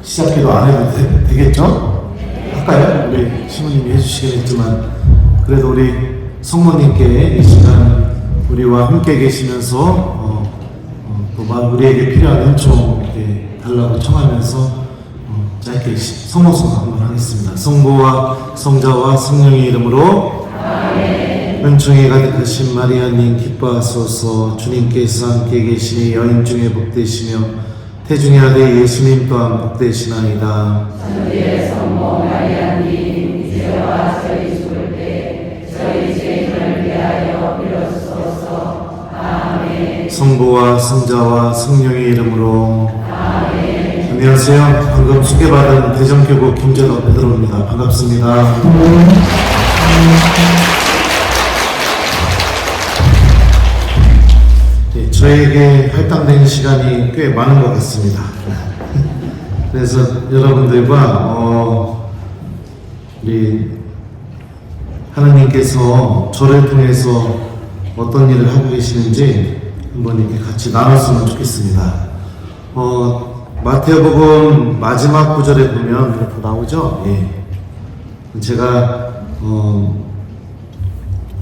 시작기도 안 해도 되겠죠? 할까요? 우리 신부님이 해주시겠지만 그래도 우리 성모님께 이 시간 우리와 함께 계시면서 또 우리에게 필요한 은총 이렇게 달라고 청하면서 짧게 성모송 한번 하겠습니다. 성부와 성자와 성령의 이름으로 아멘. 은총이 가득하신 마리아님 기뻐하소서. 주님께서 함께 계시니 여인 중에 복되시며 태중의 아들 예수님 또한 복되시나이다. 천주의 성모 마리아님 이제와 저희 죽을 때 저희 죄인을 위하여 빌어주소서. 아멘. 성부와 성자와 성령의 이름으로 아멘. 안녕하세요. 방금 소개받은 대전교구 김재덕 베드로입니다. 반갑습니다. 네, 저에게 할당된 시간이 꽤 많은 것 같습니다. 그래서 여러분들과 우리 하나님께서 저를 통해서 어떤 일을 하고 계시는지 한번 이렇게 같이 나눴으면 좋겠습니다. 마태복음 마지막 구절에 보면 이렇게 나오죠. 예. 제가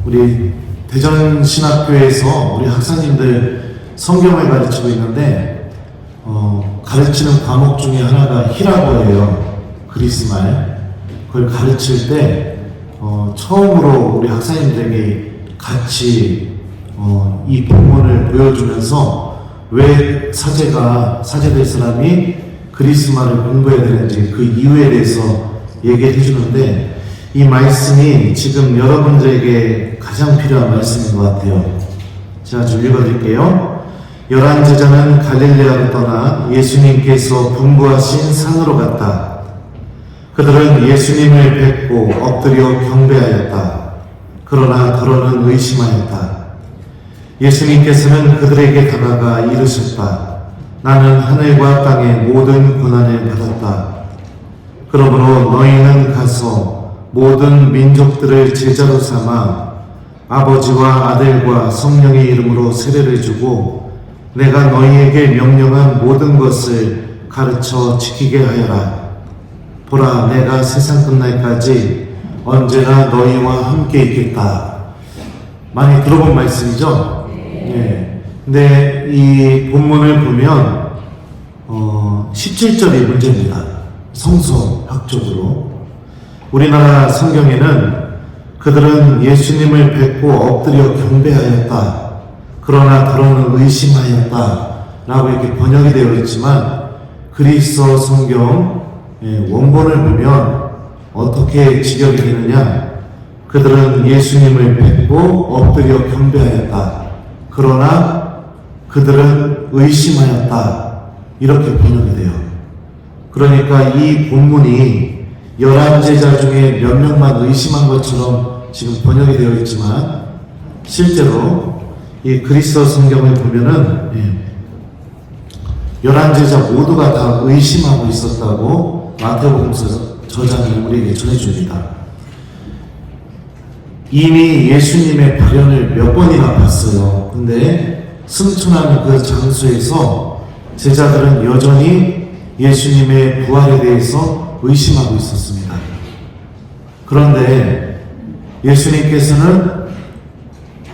우리 대전신학교에서 우리 학사님들 성경을 가르치고 있는데 가르치는 과목 중에 하나가 히라보예요. 그리스말. 그걸 가르칠 때 처음으로 우리 학사님들에게 같이 이 본문을 보여주면서 왜 사제될 사람이 그리스말을 공부해야 되는지 그 이유에 대해서 얘기를 해주는데 이 말씀이 지금 여러분들에게 가장 필요한 말씀인 것 같아요. 제가 좀 읽어드릴게요. 11제자는 갈릴레아로 떠나 예수님께서 분부하신 산으로 갔다. 그들은 예수님을 뵙고 엎드려 경배하였다. 그러나 더러는 의심하였다. 예수님께서는 그들에게 다가가 이르셨다. 나는 하늘과 땅의 모든 고난을 받았다. 그러므로 너희는 가서 모든 민족들을 제자로 삼아 아버지와 아들과 성령의 이름으로 세례를 주고 내가 너희에게 명령한 모든 것을 가르쳐 지키게 하여라. 보라, 내가 세상 끝날까지 언제나 너희와 함께 있겠다. 많이 들어본 말씀이죠? 네. 근데 이 본문을 보면 17절이 문제입니다. 성서학적으로. 우리나라 성경에는 그들은 예수님을 뵙고 엎드려 경배하였다. 그러나 더러는 의심하였다. 라고 이렇게 번역이 되어 있지만 그리스어 성경 원본을 보면 어떻게 직역이 되느냐. 그들은 예수님을 뵙고 엎드려 경배하였다. 그러나 그들은 의심하였다. 이렇게 번역이 돼요. 그러니까 이 본문이 11제자 중에 몇 명만 의심한 것처럼 지금 번역이 되어 있지만 실제로 이 그리스어 성경을 보면은 11제자 모두가 다 의심하고 있었다고 마태복음 저자는 우리에게 전해줍니다. 이미 예수님의 발현을 몇 번이나 봤어요. 근데 승천하는 그 장소에서 제자들은 여전히 예수님의 부활에 대해서 의심하고 있었습니다. 그런데 예수님께서는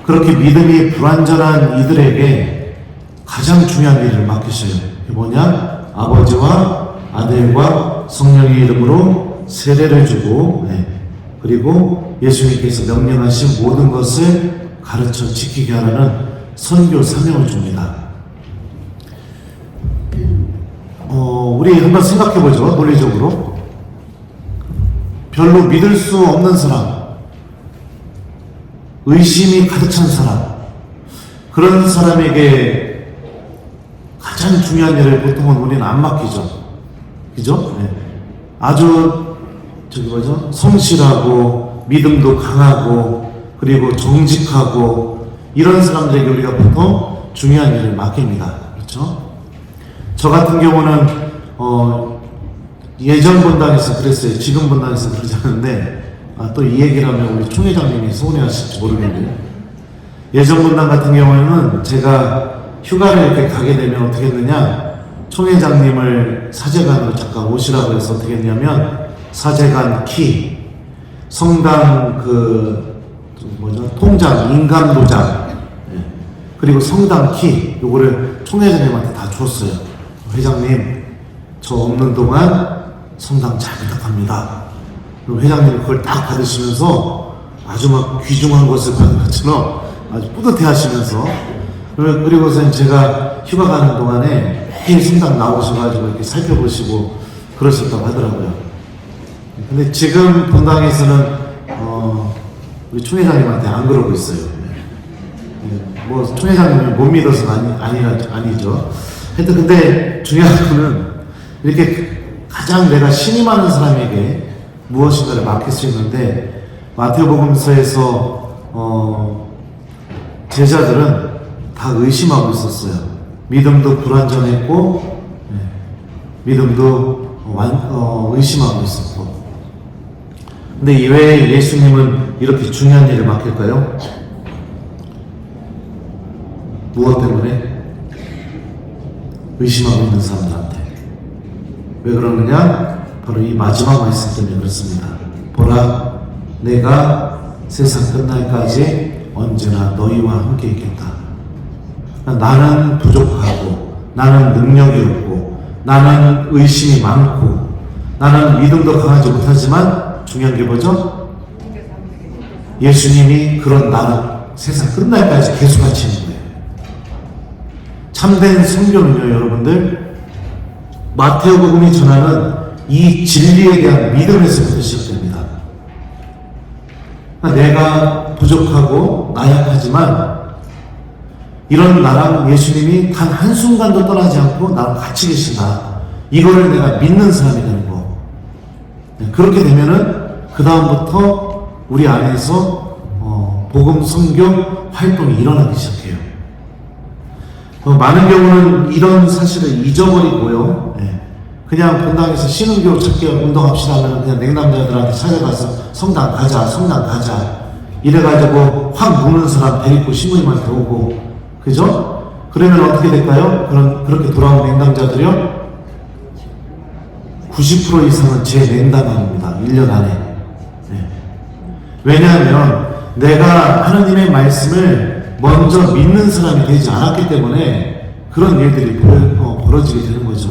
그렇게 믿음이 불완전한 이들에게 가장 중요한 일을 맡기셔요. 그게 뭐냐? 아버지와 아들과 성령의 이름으로 세례를 주고 그리고 예수님께서 명령하신 모든 것을 가르쳐 지키게 하라는 선교 사명을 줍니다. 우리 한번 생각해보죠. 논리적으로. 별로 믿을 수 없는 사람, 의심이 가득 찬 사람, 그런 사람에게 가장 중요한 일을 보통은 우리는 안 맡기죠. 그죠? 네. 아주 성실하고 믿음도 강하고 그리고 정직하고 이런 사람들에게 우리가 보통 중요한 일을 맡깁니다. 그렇죠? 저 같은 경우는 예전 본당에서 그랬어요. 지금 본당에서 그러지 않는데 또 이 얘기를 하면 우리 총회장님이 서운해하실지 모르겠네요. 예전 본당 같은 경우에는 제가 휴가를 이렇게 가게 되면 어떻게 했느냐, 총회장님을 사제관으로 잠깐 오시라고 해서 어떻게 했냐면 사제관 키, 성당 통장, 인감도장, 그리고 성당 키 요거를 총회장님한테 다 줬어요. 회장님 저 없는 동안 성당 잘 부탁합니다. 그리고 회장님이 그걸 딱 받으시면서 아주 막 귀중한 것을 받은 것처럼 아주 뿌듯해 하시면서 그리고서 제가 휴가 가는 동안에 매일 성당 나오셔가지고 이렇게 살펴보시고 그러셨다고 하더라고요. 근데 지금 본당에서는 우리 총회장님한테 안 그러고 있어요. 뭐 총회장님을 못 믿어서 아니죠. 하여튼 근데 중요한 거는 이렇게 가장 내가 신임하는 사람에게 무엇인가를 맡길 수 있는데 마태복음서에서 제자들은 다 의심하고 있었어요. 믿음도 불완전했고 믿음도 의심하고 있었고. 근데 왜 예수님은 이렇게 중요한 일을 맡길까요? 무엇 때문에? 의심하고 있는 사람들한테. 왜 그러느냐? 바로 이 마지막 말씀 때문에 그렇습니다. 보라, 내가 세상 끝날까지 언제나 너희와 함께 있겠다. 나는 부족하고, 나는 능력이 없고, 나는 의심이 많고, 나는 믿음도 강하지 못하지만 중요한 게 뭐죠? 예수님이 그런 나를 세상 끝날까지 계속 같이 있는 거예요. 참된 성경은요, 여러분들, 마태복음이 전하는 이 진리에 대한 믿음에서부터 시작됩니다. 내가 부족하고 나약하지만 이런 나랑 예수님이 단 한순간도 떠나지 않고 나랑 같이 계신다. 이거를 내가 믿는 사람이 되는 거. 그렇게 되면은 그 다음부터 우리 안에서 복음 선교 활동이 일어나기 시작해요. 많은 경우는 이런 사실을 잊어버리고요. 그냥 본당에서 신흥교 찾기 운동합시다 하면 그냥 냉담자들한테 찾아가서 성당 가자 이래가지고 확 무는 사람 데리고 신부님한테 오고, 그죠? 그러면 어떻게 될까요? 그렇게 돌아온 냉담자들이요 90% 이상은 재냉담합니다. 1년 안에. 왜냐하면 내가 하나님의 말씀을 먼저 믿는 사람이 되지 않았기 때문에 그런 일들이 벌어지게 되는 거죠.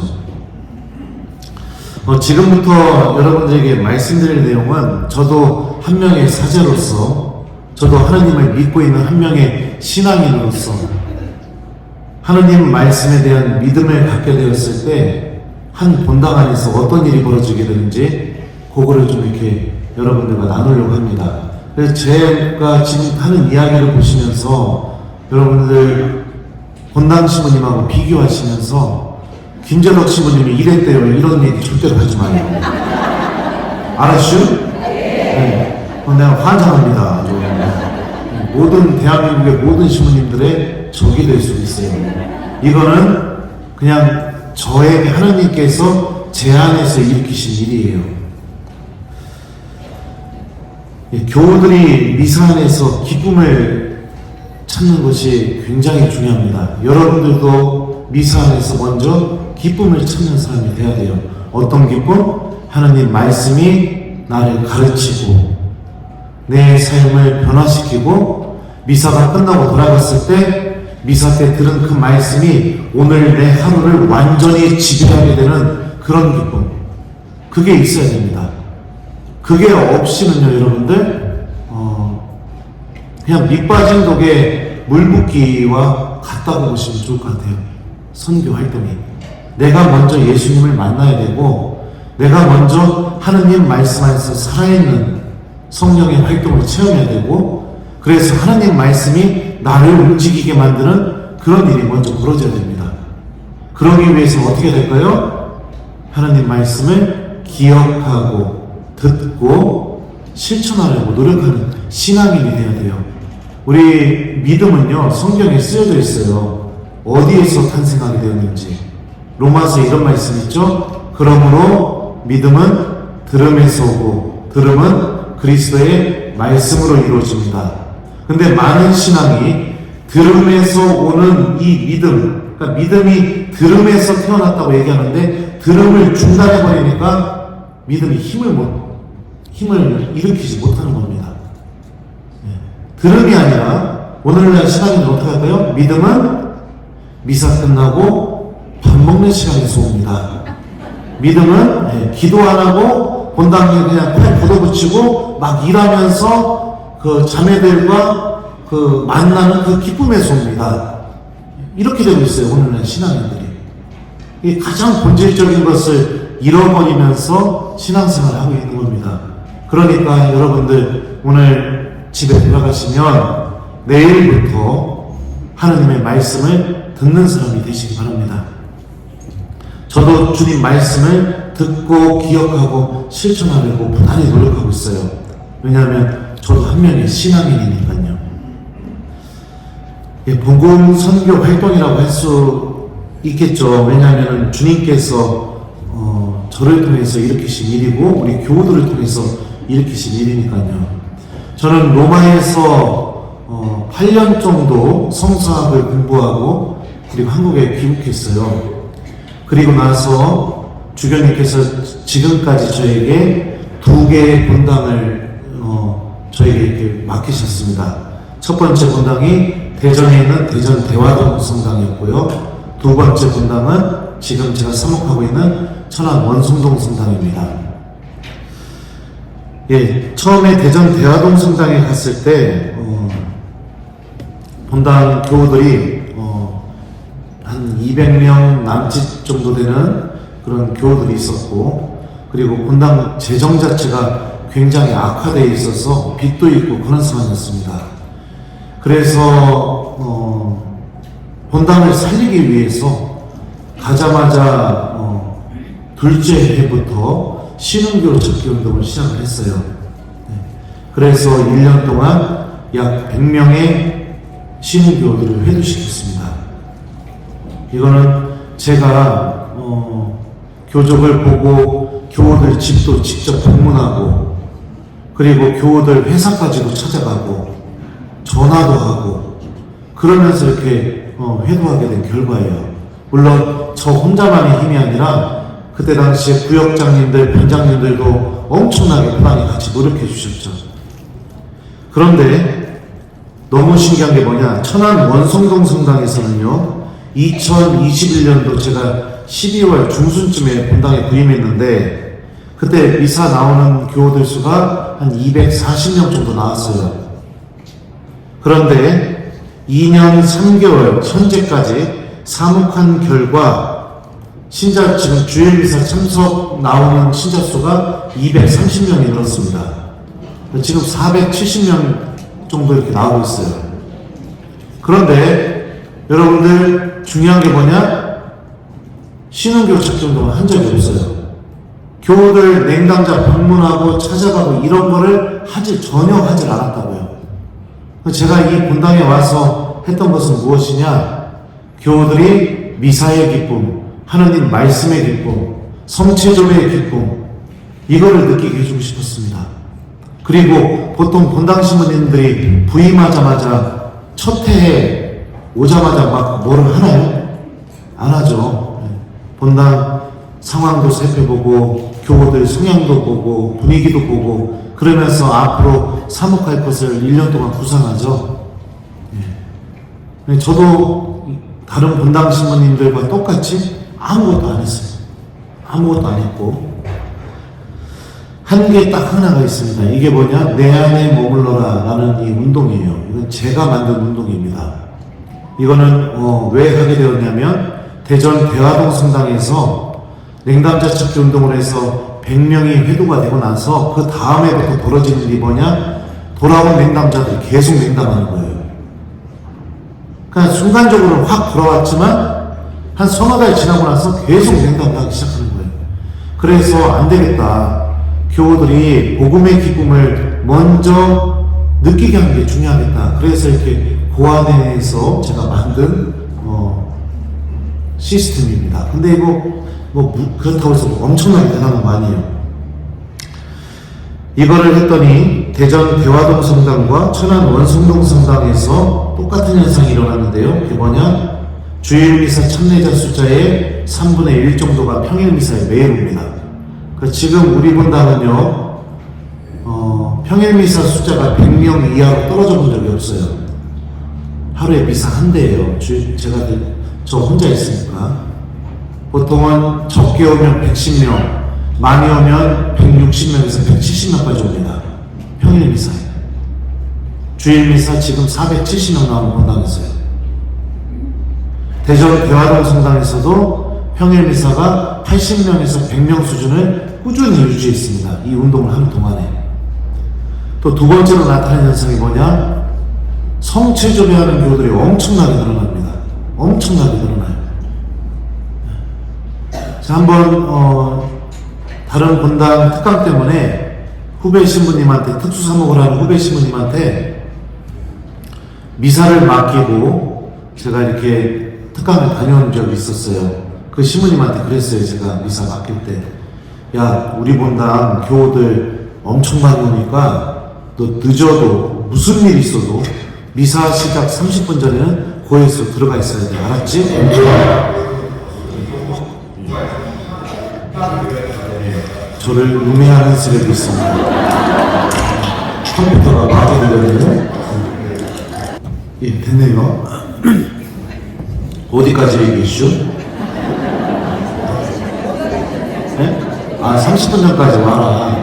지금부터 여러분들에게 말씀드릴 내용은 저도 한 명의 사제로서, 저도 하나님을 믿고 있는 한 명의 신앙인으로서 하나님 말씀에 대한 믿음을 갖게 되었을 때 한 본당 안에서 어떤 일이 벌어지게 되는지 그거를 좀 이렇게 여러분들과 나누려고 합니다. 그래서 제가 지금 하는 이야기를 보시면서 여러분들 본당 시부님하고 비교하시면서 김재덕 시부님이 이랬대요, 이런 얘기 절대로 하지 마요. 알았슈? 네. 내가 환장합니다. 모든 대한민국의 모든 시부님들의 적이 될 수 있어요. 이거는 그냥 저에게 하나님께서 제 안에서 일으키신 일이에요. 교우들이 미사 안에서 기쁨을 찾는 것이 굉장히 중요합니다. 여러분들도 미사 안에서 먼저 기쁨을 찾는 사람이 돼야 돼요. 어떤 기쁨? 하나님 말씀이 나를 가르치고 내 삶을 변화시키고 미사가 끝나고 돌아갔을 때 미사 때 들은 그 말씀이 오늘 내 하루를 완전히 지배하게 되는 그런 기쁨, 그게 있어야 됩니다. 그게 없이는요, 여러분들 그냥 밑 빠진 독에 물 붓기와 같다고 보시면 좋을 것 같아요. 선교 활동이 내가 먼저 예수님을 만나야 되고 내가 먼저 하느님 말씀 안에서 살아있는 성령의 활동을 체험해야 되고, 그래서 하나님 말씀이 나를 움직이게 만드는 그런 일이 먼저 벌어져야 됩니다. 그러기 위해서 어떻게 될까요? 하나님 말씀을 기억하고 듣고 실천하려고 노력하는 신앙인이 돼야 돼요. 우리 믿음은요, 성경에 쓰여져 있어요. 어디에서 탄생하게 되었는지. 로마서 이런 말씀 있죠? 그러므로 믿음은 들음에서 오고 들음은 그리스도의 말씀으로 이루어집니다. 근데 많은 신앙이 들음에서 오는 이 믿음, 그러니까 믿음이 들음에서 태어났다고 얘기하는데 들음을 중단해버리니까 믿음이 힘을 일으키지 못하는 겁니다. 들음이 아니라 오늘날 시간이 어떻게 할까요? 믿음은 미사 끝나고 밥 먹는 시간에서 옵니다. 믿음은 기도 안 하고 본당에 그냥 팔 걷어붙이고 막 일하면서 그 자매들과 그 만나는 그 기쁨에서 옵니다. 이렇게 되고 있어요, 오늘날 신앙인들이. 이 가장 본질적인 것을 잃어버리면서 신앙생활을 하고 있는 겁니다. 그러니까 여러분들 오늘 집에 돌아가시면 내일부터 하느님의 말씀을 듣는 사람이 되시기 바랍니다. 저도 주님 말씀을 듣고 기억하고 실천하려고 부단히 노력하고 있어요. 왜냐하면 저도 한 명의 신앙인이니까요. 복음 선교 활동이라고 할 수 있겠죠. 왜냐하면 주님께서 저를 통해서 일으키신 일이고 우리 교우들을 통해서 일으키신 일이니까요. 저는 로마에서 8년 정도 성서학을 공부하고 그리고 한국에 귀국했어요. 그리고 나서 주교님께서 지금까지 저에게 2개의 본당을 저에게 이렇게 맡기셨습니다. 첫 번째 본당이 대전에 있는 대전 대화동 성당이었고요. 2번째 본당은 지금 제가 사목하고 있는 천안 원숭동 성당입니다. 처음에 대전 대화동 성당에 갔을 때 본당 교우들이 한 200명 남짓 정도 되는 그런 교우들이 있었고, 그리고 본당 재정 자체가 굉장히 악화되어 있어서 빚도 있고 그런 상황이었습니다. 그래서 본당을 살리기 위해서 가자마자 둘째 해부터 신흥교 찾기 운동을 시작을 했어요. 그래서 1년 동안 약 100명의 신흥교들을 회두시켰습니다. 이거는 제가 교족을 보고 교우들 집도 직접 방문하고 그리고 교우들 회사까지도 찾아가고 전화도 하고 그러면서 이렇게 회도하게 된 결과예요. 물론 저 혼자만의 힘이 아니라 그때 당시에 구역장님들, 반장님들도 엄청나게 부단히 같이 노력해 주셨죠. 그런데 너무 신기한 게 뭐냐, 천안 원숭동 성당에서는요 2021년도 제가 12월 중순쯤에 본당에 부임했는데 그때 미사 나오는 교우들 수가 한 240명 정도 나왔어요. 그런데 2년 3개월 현재까지 사목한 결과 신자 지금 주일미사 참석 나오는 신자 수가 230명이 늘었습니다. 지금 470명 정도 이렇게 나오고 있어요. 그런데 여러분들 중요한 게 뭐냐? 신흥교 찾기 운동을 한 적이 없어요. 교우들 냉담자 방문하고 찾아가고 이런 거를 전혀 하질 않았다고요. 제가 이 본당에 와서 했던 것은 무엇이냐? 교우들이 미사의 기쁨, 하느님 말씀의 기쁨, 성체조의 기쁨, 이거를 느끼게 해주고 싶었습니다. 그리고 보통 본당 신부님들이 부임하자마자 첫 해에 오자마자 막 뭐를 하나요? 안 하죠. 본당 상황도 살펴보고 교우들 성향도 보고 분위기도 보고 그러면서 앞으로 사목할 것을 1년 동안 구상하죠. 저도 다른 본당 신부님들과 똑같이 아무것도 안 했어요. 아무것도 안 했고 한 게 딱 하나가 있습니다. 이게 뭐냐? 내 안에 머물러라 라는 이 운동이에요. 이건 제가 만든 운동입니다. 이거는 왜 하게 되었냐면 대전 대화동 성당에서 냉담자 찾기 운동을 해서 100명이 회도가 되고 나서 그 다음에부터 벌어지는 일이 뭐냐? 돌아온 냉담자들이 계속 냉담하는 거예요. 그러니까 순간적으로 확 돌아왔지만 한 서너 달 지나고 나서 계속 냉담하기 시작하는 거예요. 그래서 안 되겠다. 교우들이 복음의 기쁨을 먼저 느끼게 하는 게 중요하겠다. 그래서 이렇게 고안에서 제가 만든 시스템입니다. 근데 이거 그렇다고 해서 엄청나게 대단한 거 아니에요. 이거를 했더니 대전 대화동 성당과 천안 원숭동 성당에서 똑같은 현상이 일어났는데요. 그게 뭐냐? 주일 미사 참여자 숫자의 3분의 1 정도가 평일 미사에 매일 옵니다. 지금 우리 본당은요, 평일 미사 숫자가 100명 이하로 떨어져 본 적이 없어요. 하루에 미사 한 대예요. 저 혼자 있으니까. 보통은 적게 오면 110명, 많이 오면 160명에서 170명까지 옵니다. 평일 미사에. 주일 미사 지금 470명 나오는 본당에서요. 대전 대화동 성당에서도 평일 미사가 80명에서 100명 수준을 꾸준히 유지했습니다. 이 운동을 하는 동안에. 또 두 번째로 나타나는 현상이 뭐냐? 성체조배하는 교우들이 엄청나게 늘어납니다. 엄청나게 늘어나요. 자, 한번 다른 본당 특강 때문에 후배 신부님한테, 특수 사목을 하는 후배 신부님한테 미사를 맡기고 제가 이렇게 특강을 다녀온 적이 있었어요. 그 신부님한테 그랬어요. 제가 미사 맡길 때, 야, 우리 본당 교우들 엄청 많이 오니까 너 늦어도 무슨 일 있어도 미사 시작 30분 전에는 고에서 들어가 있어야 돼. 알았지? 저를 음해하는 수레도 있습니다. 컴퓨터가 마음에 들거든요. 예, 됐네요. 어디까지 얘기했죠? 네? 30분 전까지 와라.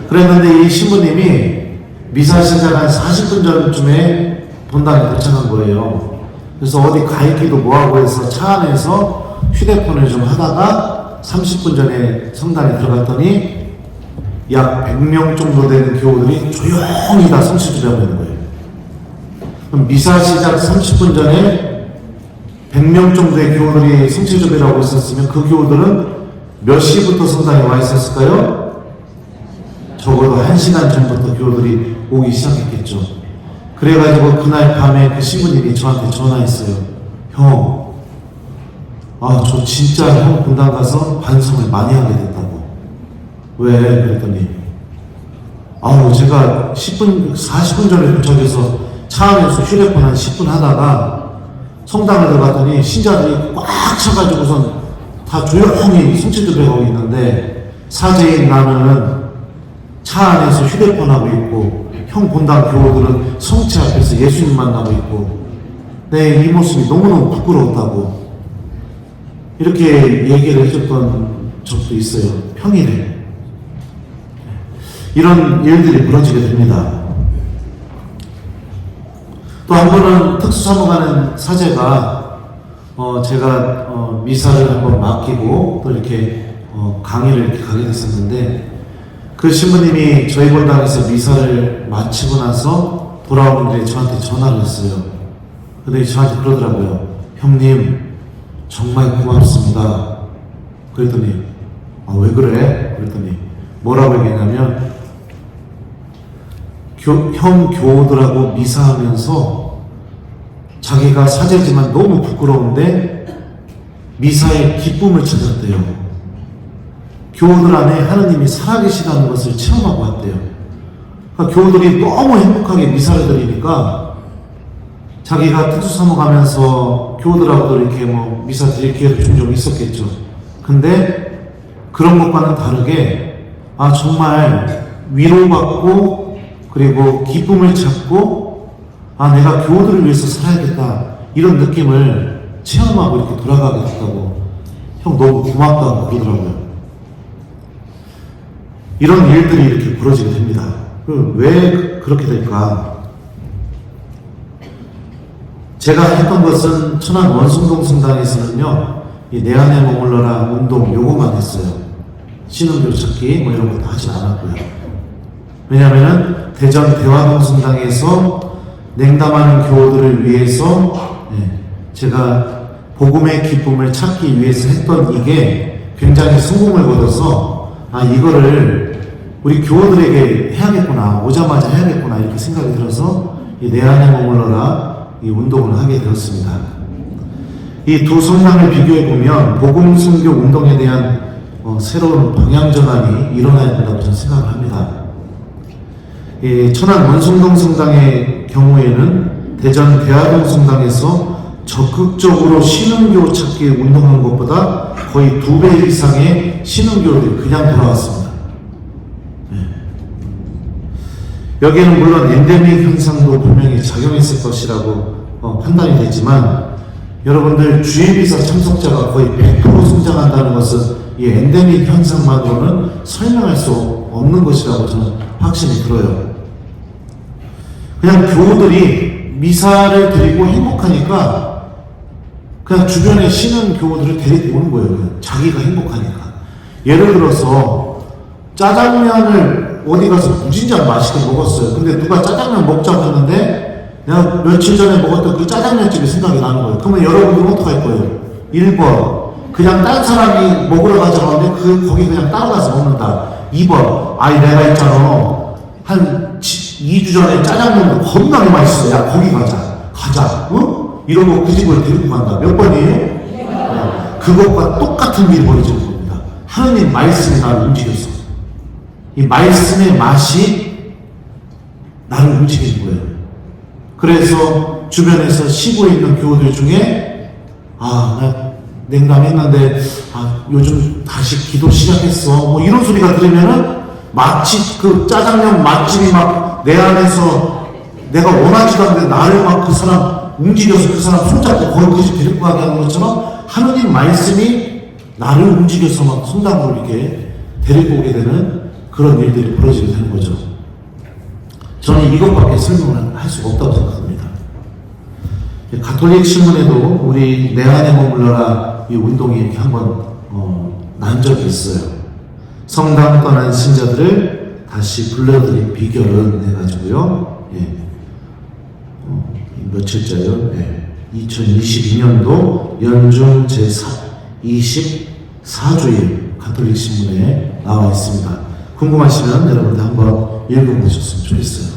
그랬는데 이 신부님이 미사 시작 한 40분 전쯤에 본당에 도착한 거예요. 그래서 어디 가 있기도 뭐하고 해서 차 안에서 휴대폰을 좀 하다가 30분 전에 성당에 들어갔더니 약 100명 정도 되는 교우들이 조용히 다 성실주의하고 있는 거예요. 그럼 미사 시작 30분 전에 100명 정도의 교우들이 성실주의를 하고 있었으면 그 교우들은 몇 시부터 성당에 와 있었을까요? 적어도 1시간 전부터 교우들이 오기 시작했겠죠. 그래가지고 그날 밤에 그 신부님이 저한테 전화했어요. 형, 저 진짜 형 본당 가서 반성을 많이 하게 됐다고. 왜? 그랬더니 제가 40분 전에 도착해서 차 안에서 휴대폰 한 10분 하다가 성당에 들어갔더니 신자들이 꽉 차가지고선 다 조용히 성체조배하고 있는데 사제인 나는 차 안에서 휴대폰 하고 있고 형 본당 교우들은 성체 앞에서 예수님 만나고 있고 이 모습이 너무너무 부끄러웠다고 이렇게 얘기를 해줬던 적도 있어요. 평일에. 이런 일들이 벌어지게 됩니다. 또 한 번은 특수사목하는 사제가 제가 미사를 한번 맡기고 또 이렇게 강의를 이렇게 가게 됐었는데 그 신부님이 저희 본당에서 미사를 마치고 나서 돌아오는데 저한테 전화를 했어요. 근데 저한테 그러더라고요. 형님 정말 고맙습니다. 그랬더니 왜 그래? 그랬더니 뭐라고 얘기했냐면 형 교우들하고 미사하면서 자기가 사제지만 너무 부끄러운데 미사의 기쁨을 찾았대요. 교우들 안에 하느님이 살아계시다는 것을 체험하고 왔대요. 그러니까 교우들이 너무 행복하게 미사를 드리니까 자기가 특수사모 가면서 교우들하고도 이렇게 미사 드릴 기회도 종종 있었겠죠. 근데 그런 것과는 다르게 정말 위로받고 그리고 기쁨을 찾고 내가 교우들을 위해서 살아야겠다 이런 느낌을 체험하고 이렇게 돌아가게 됐다고 형 너무 고맙다고 그러더라고요. 이런 일들이 이렇게 벌어지게 됩니다. 왜 그렇게 될까? 제가 했던 것은 천안 원숭동 성당에서는요, 이 내 안에 머물러라 운동 요거만 했어요. 신흥교 찾기 이런 것도 하지 않았고요. 왜냐하면 대전 대화동 성당에서 냉담하는 교우들을 위해서 제가 복음의 기쁨을 찾기 위해서 했던 이게 굉장히 성공을 거둬서 이거를 우리 교우들에게 해야겠구나, 오자마자 해야겠구나 이렇게 생각이 들어서 이 내 안에 머물러라 이 운동을 하게 되었습니다. 이 두 성당을 비교해 보면 복음 선교 운동에 대한 새로운 방향 전환이 일어나야 된다고 저는 생각을 합니다. 천안 원숭동 성당의 경우에는 대전 대화동 성당에서 적극적으로 신흥교 찾기 운동한 것보다 거의 2배 이상의 신흥교들이 그냥 돌아왔습니다. 여기에는 물론 엔데믹 현상도 분명히 작용했을 것이라고 판단이 되지만, 여러분들 주일미사 참석자가 거의 100% 성장한다는 것은 이 엔데믹 현상만으로는 설명할 수 없는 것이라고 저는 확신이 들어요. 그냥 교우들이 미사를 드리고 행복하니까 그냥 주변에 신은 교우들을 데리고 오는 거예요. 그냥 자기가 행복하니까. 예를 들어서 짜장면을 어디 가서 무진장 맛있게 먹었어요. 근데 누가 짜장면 먹자고 했는데 내가 며칠 전에 먹었던 그 짜장면집이 생각이 나는 거예요. 그러면 여러분들은 어떡할 거예요? 1번, 그냥 딴 사람이 먹으러 가자고 하는데 거기 그냥 따라가서 먹는다. 2번, 아이 내가 있잖아, 한 2주 전에 짜장면 겁나게 맛있어. 야 거기 가자. 응? 이러고 그 집을 데리고 간다. 몇 번이에요? 네. 그것과 똑같은 일이 벌어지는 겁니다. 하느님 말씀이 나를 움직였어. 이 말씀의 맛이 나를 움직이는 거예요. 그래서 주변에서 쉬고 있는 교우들 중에 나 냉담했는데 요즘 다시 기도 시작했어, 뭐 이런 소리가 들으면은 마치 그 짜장면 맛집이 막 내 안에서 내가 원하지도 않는데 나를 막 그 사람 움직여서 그 사람 손잡고 거기 그 집 데리고 가게 하는 것처럼 하느님 말씀이 나를 움직여서 막 성당으로 이렇게 데리고 오게 되는 그런 일들이 벌어지게 되는 거죠. 저는 이것밖에 설명을 할 수가 없다고 생각합니다. 가톨릭 신문에도 우리 내 안에 머물러라 이 운동이 이렇게 한번 난 적이 있어요. 성당 떠난 신자들을 다시 불러들인 비결은 해가지고요. 며칠자요? 2022년도 연중 제24주일 가톨릭 신문에 나와 있습니다. 궁금하시면 여러분들 한번 읽어보셨으면 좋겠어요.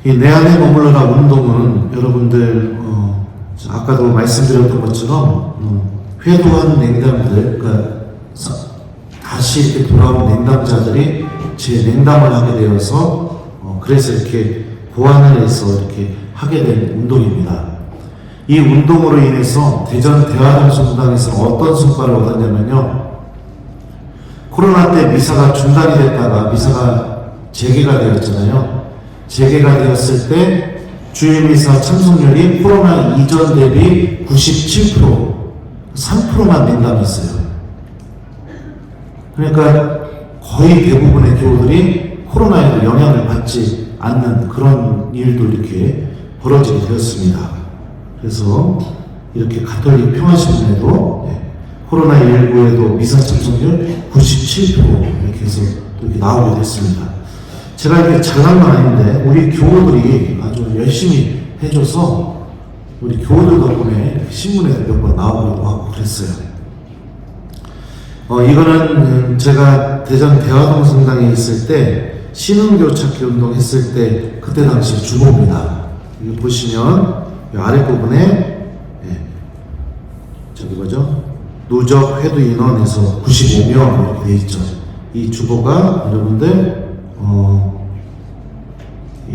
이 내 안에 머물러라 운동은 여러분들 아까도 말씀드렸던 것처럼 회도한 냉담들, 그러니까 다시 이렇게 돌아온 냉담자들이 재냉담을 하게 되어서 그래서 이렇게 고안을 해서 이렇게 하게 된 운동입니다. 이 운동으로 인해서 대전 대화동성당에서 어떤 성과를 얻었냐면요, 코로나 때 미사가 중단이 됐다가 미사가 재개가 되었잖아요. 재개가 되었을 때 주일미사 참석률이 코로나 이전 대비 97%, 3%만 냉담했어요. 그러니까 거의 대부분의 교우들이 코로나에도 영향을 받지 않는 그런 일도 이렇게 벌어지게 되었습니다. 그래서 이렇게 가톨릭 평화신문에도 코로나19에도 미사 참석률 97% 이렇게 해서 이렇게 나오게 됐습니다. 제가 이렇게 잘난 건 아닌데 우리 교우들이 아주 열심히 해줘서 우리 교우들 덕분에 신문에도 몇 번 나오기도 하고 그랬어요. 이거는 제가 대전 대화동 성당에 있을 때 신흥교 찾기 운동 했을 때 그때 당시 주보입니다. 여기 보시면 이 아랫부분에 저기 뭐죠? 누적 회도 인원에서 95명 이렇게 되어 있죠. 이 주보가 여러분들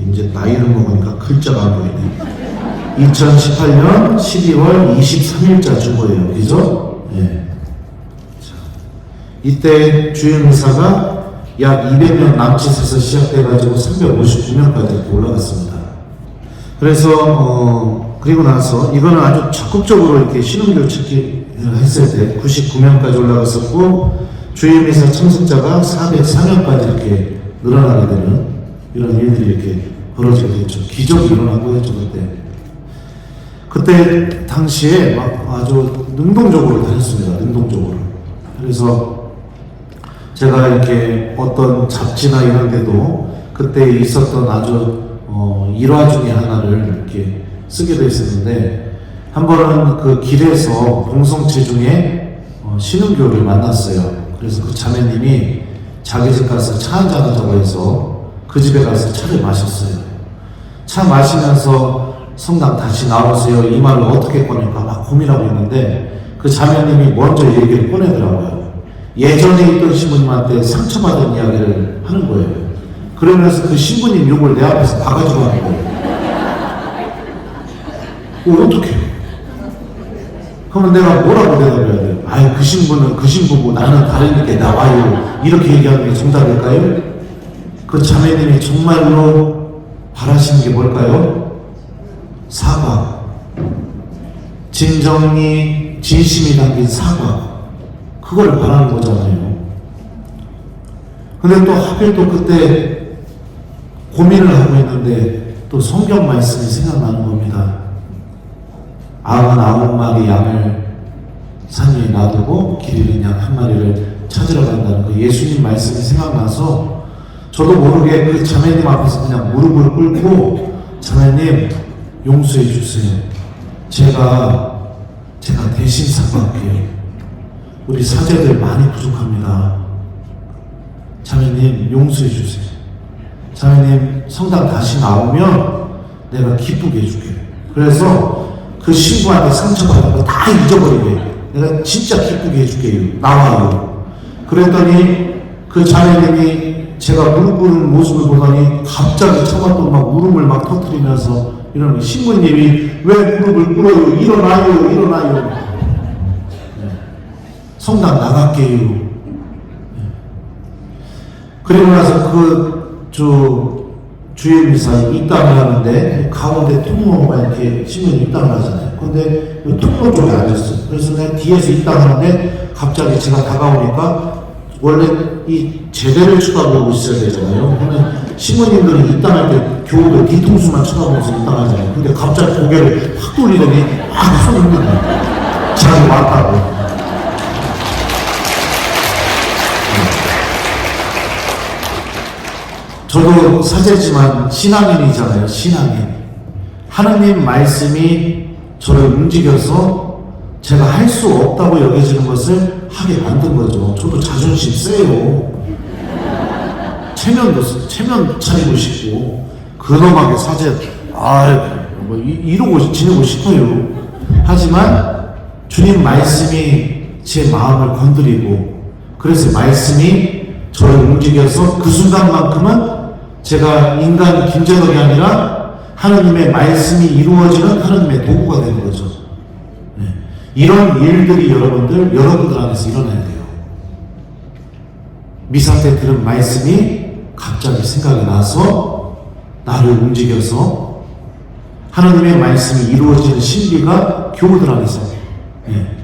이제 나이를 먹으니까 글자가 안 보이네. 2018년 12월 23일자 주보예요. 그죠? 이때 주일미사가 약 200명 남짓에서 시작돼가지고 359명까지 이렇게 올라갔습니다. 그래서 그리고 나서 이거는 아주 적극적으로 이렇게 신흥교 찾기를 했을 때 99명까지 올라갔었고, 주일미사 참석자가 404명까지 이렇게 늘어나게 되는 이런 일들이 이렇게 벌어지게 됐죠. 기적이 일어나고 했죠. 그때 당시에 막 아주 능동적으로 다녔습니다. 능동적으로. 그래서 제가 이렇게 어떤 잡지나 이런 데도 그때 있었던 아주 일화 중에 하나를 이렇게 쓰게 됐었는데, 한 번은 그 길에서 봉성체 중에 신흥교를 만났어요. 그래서 그 자매님이 자기 집 가서 차 한잔 하자고 해서 그 집에 가서 차를 마셨어요. 차 마시면서 성당 다시 나오세요, 이 말을 어떻게 꺼낼까 막 고민하고 있는데 그 자매님이 먼저 얘기를 꺼내더라고요. 예전에 있던 신부님한테 상처받은 이야기를 하는 거예요. 그러면서 그 신부님 욕을 내 앞에서 바가지고 하는 거예요. 그걸 어떻게 해요? 그러면 내가 뭐라고 대답해야 돼요? 아이, 그 신부는 그 신부고 나는 다른 게 나와요. 이렇게 얘기하는 게 정답일까요? 그 자매님이 정말로 바라시는 게 뭘까요? 사과. 진정이, 진심이 담긴 사과. 그걸 바라는 거잖아요. 근데 또 하필 또 그때 고민을 하고 있는데 또 성경 말씀이 생각나는 겁니다. 99마리 양을 산 위에 놔두고 길 잃은 양 한 마리를 찾으러 간다는 그 예수님 말씀이 생각나서 저도 모르게 그 자매님 앞에서 그냥 무릎을 꿇고 자매님 용서해 주세요. 제가 대신 사과할게요. 우리 사제들 많이 부족합니다. 자매님 용서해 주세요. 자매님 성당 다시 나오면 내가 기쁘게 해줄게요. 그래서 그 신부한테 상처받은 거 다 잊어버리게 내가 진짜 기쁘게 해줄게요. 나와요. 그랬더니 그 자매님이 제가 무릎 꿇는 모습을 보더니 갑자기 처음부터 막 울음을 막 터뜨리면서 이러는 신부님이 왜 무릎을 꿇어요? 일어나요. 네. 성당 나갈게요. 네. 그리고 나서 주일 미사에 입당을 하는데 가운데 통로가 이렇게 신부님 입당을 하잖아요. 근데 통로 쪽에 앉았어요. 그래서 내가 뒤에서 입당하는데 갑자기 제가 다가오니까 원래 이 제대를 쳐다보고 있어야 되잖아요. 그러면 신부님들이 입당할 때 교우들 뒤통수만 쳐다보면서 입당하잖아요. 근데 갑자기 고개를 확 돌리더니 손이 흔들려. 자기 왔다고. 저도 사제지만 신앙인이잖아요. 신앙인. 하느님 말씀이 저를 움직여서 제가 할 수 없다고 여겨지는 것을 하게 만든 거죠. 저도 자존심 세요. 체면 차리고 싶고 근엄하게 사제 뭐 이러고 지내고 싶어요. 하지만 주님 말씀이 제 마음을 건드리고 그래서 말씀이 저를 움직여서 그 순간만큼은 제가 인간 김재덕이 아니라 하나님의 말씀이 이루어지는 하나님의 도구가 되는 거죠. 네. 이런 일들이 여러분들 안에서 일어나야 돼요. 미사 때 들은 말씀이 갑자기 생각이 나서 나를 움직여서 하나님의 말씀이 이루어지는 신비가 교우들 안에서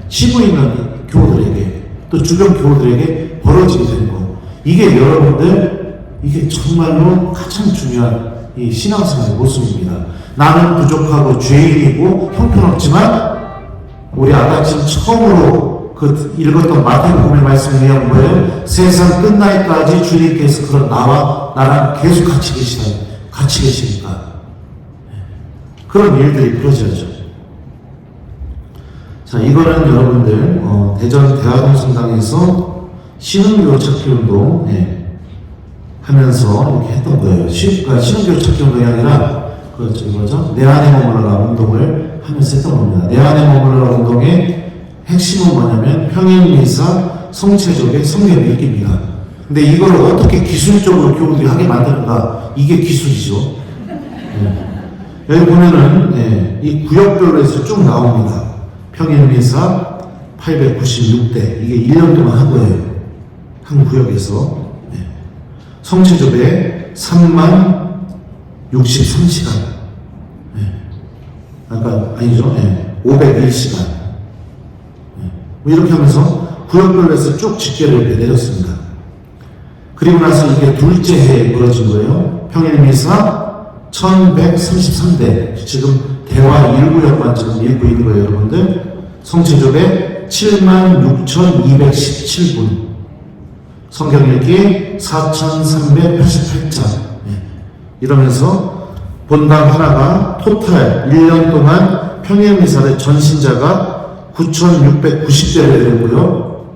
쉬고 있는 교우들에게 또 주변 교우들에게 벌어지게 되는 거. 이게 여러분들 이게 정말로 가장 중요한 이 신앙생활의 모습입니다. 나는 부족하고 죄인이고 형편없지만 우리 아까쯤 처음으로 그 읽었던 마태복음의 말씀에 의하면 뭐예요? 세상 끝날까지 주님께서 그런 나와 나랑 계속 같이 계시니까 그런 일들이 벌어져야죠. 자, 이거는 여러분들 대전 대화동 성당에서 신흥교 찾기 운동 하면서 이렇게 했던 거예요. 신흥교 찾기 운동이 아니라 내 안에 머물러라 운동을 하면서 했던 겁니다. 내 안에 머물러라 운동의 핵심은 뭐냐면 평일미사 성체적의 성경 읽기입니다. 근데 이걸 어떻게 기술적으로 교우들이 하게 만드는가, 이게 기술이죠. 여기 보면은 이 구역별로 해서 쭉 나옵니다. 평일미사 896대 이게 1년 동안 한 거예요. 한 구역에서 성체조배 3만 63시간 아니죠. 501시간 뭐 이렇게 하면서 구역별로 해서 쭉 집계를 이렇게 내렸습니다. 그리고 나서 이게 둘째 해에 벌어진 거예요. 평일미사 1133대 지금 대화 1구역만 지금 읽고 있는 거예요. 여러분들 성체조배 76,217분 성경 읽기 4,388장 이러면서 본당 하나가 토탈 1년 동안 평일미사의 전신자가 9,690대를 되고요.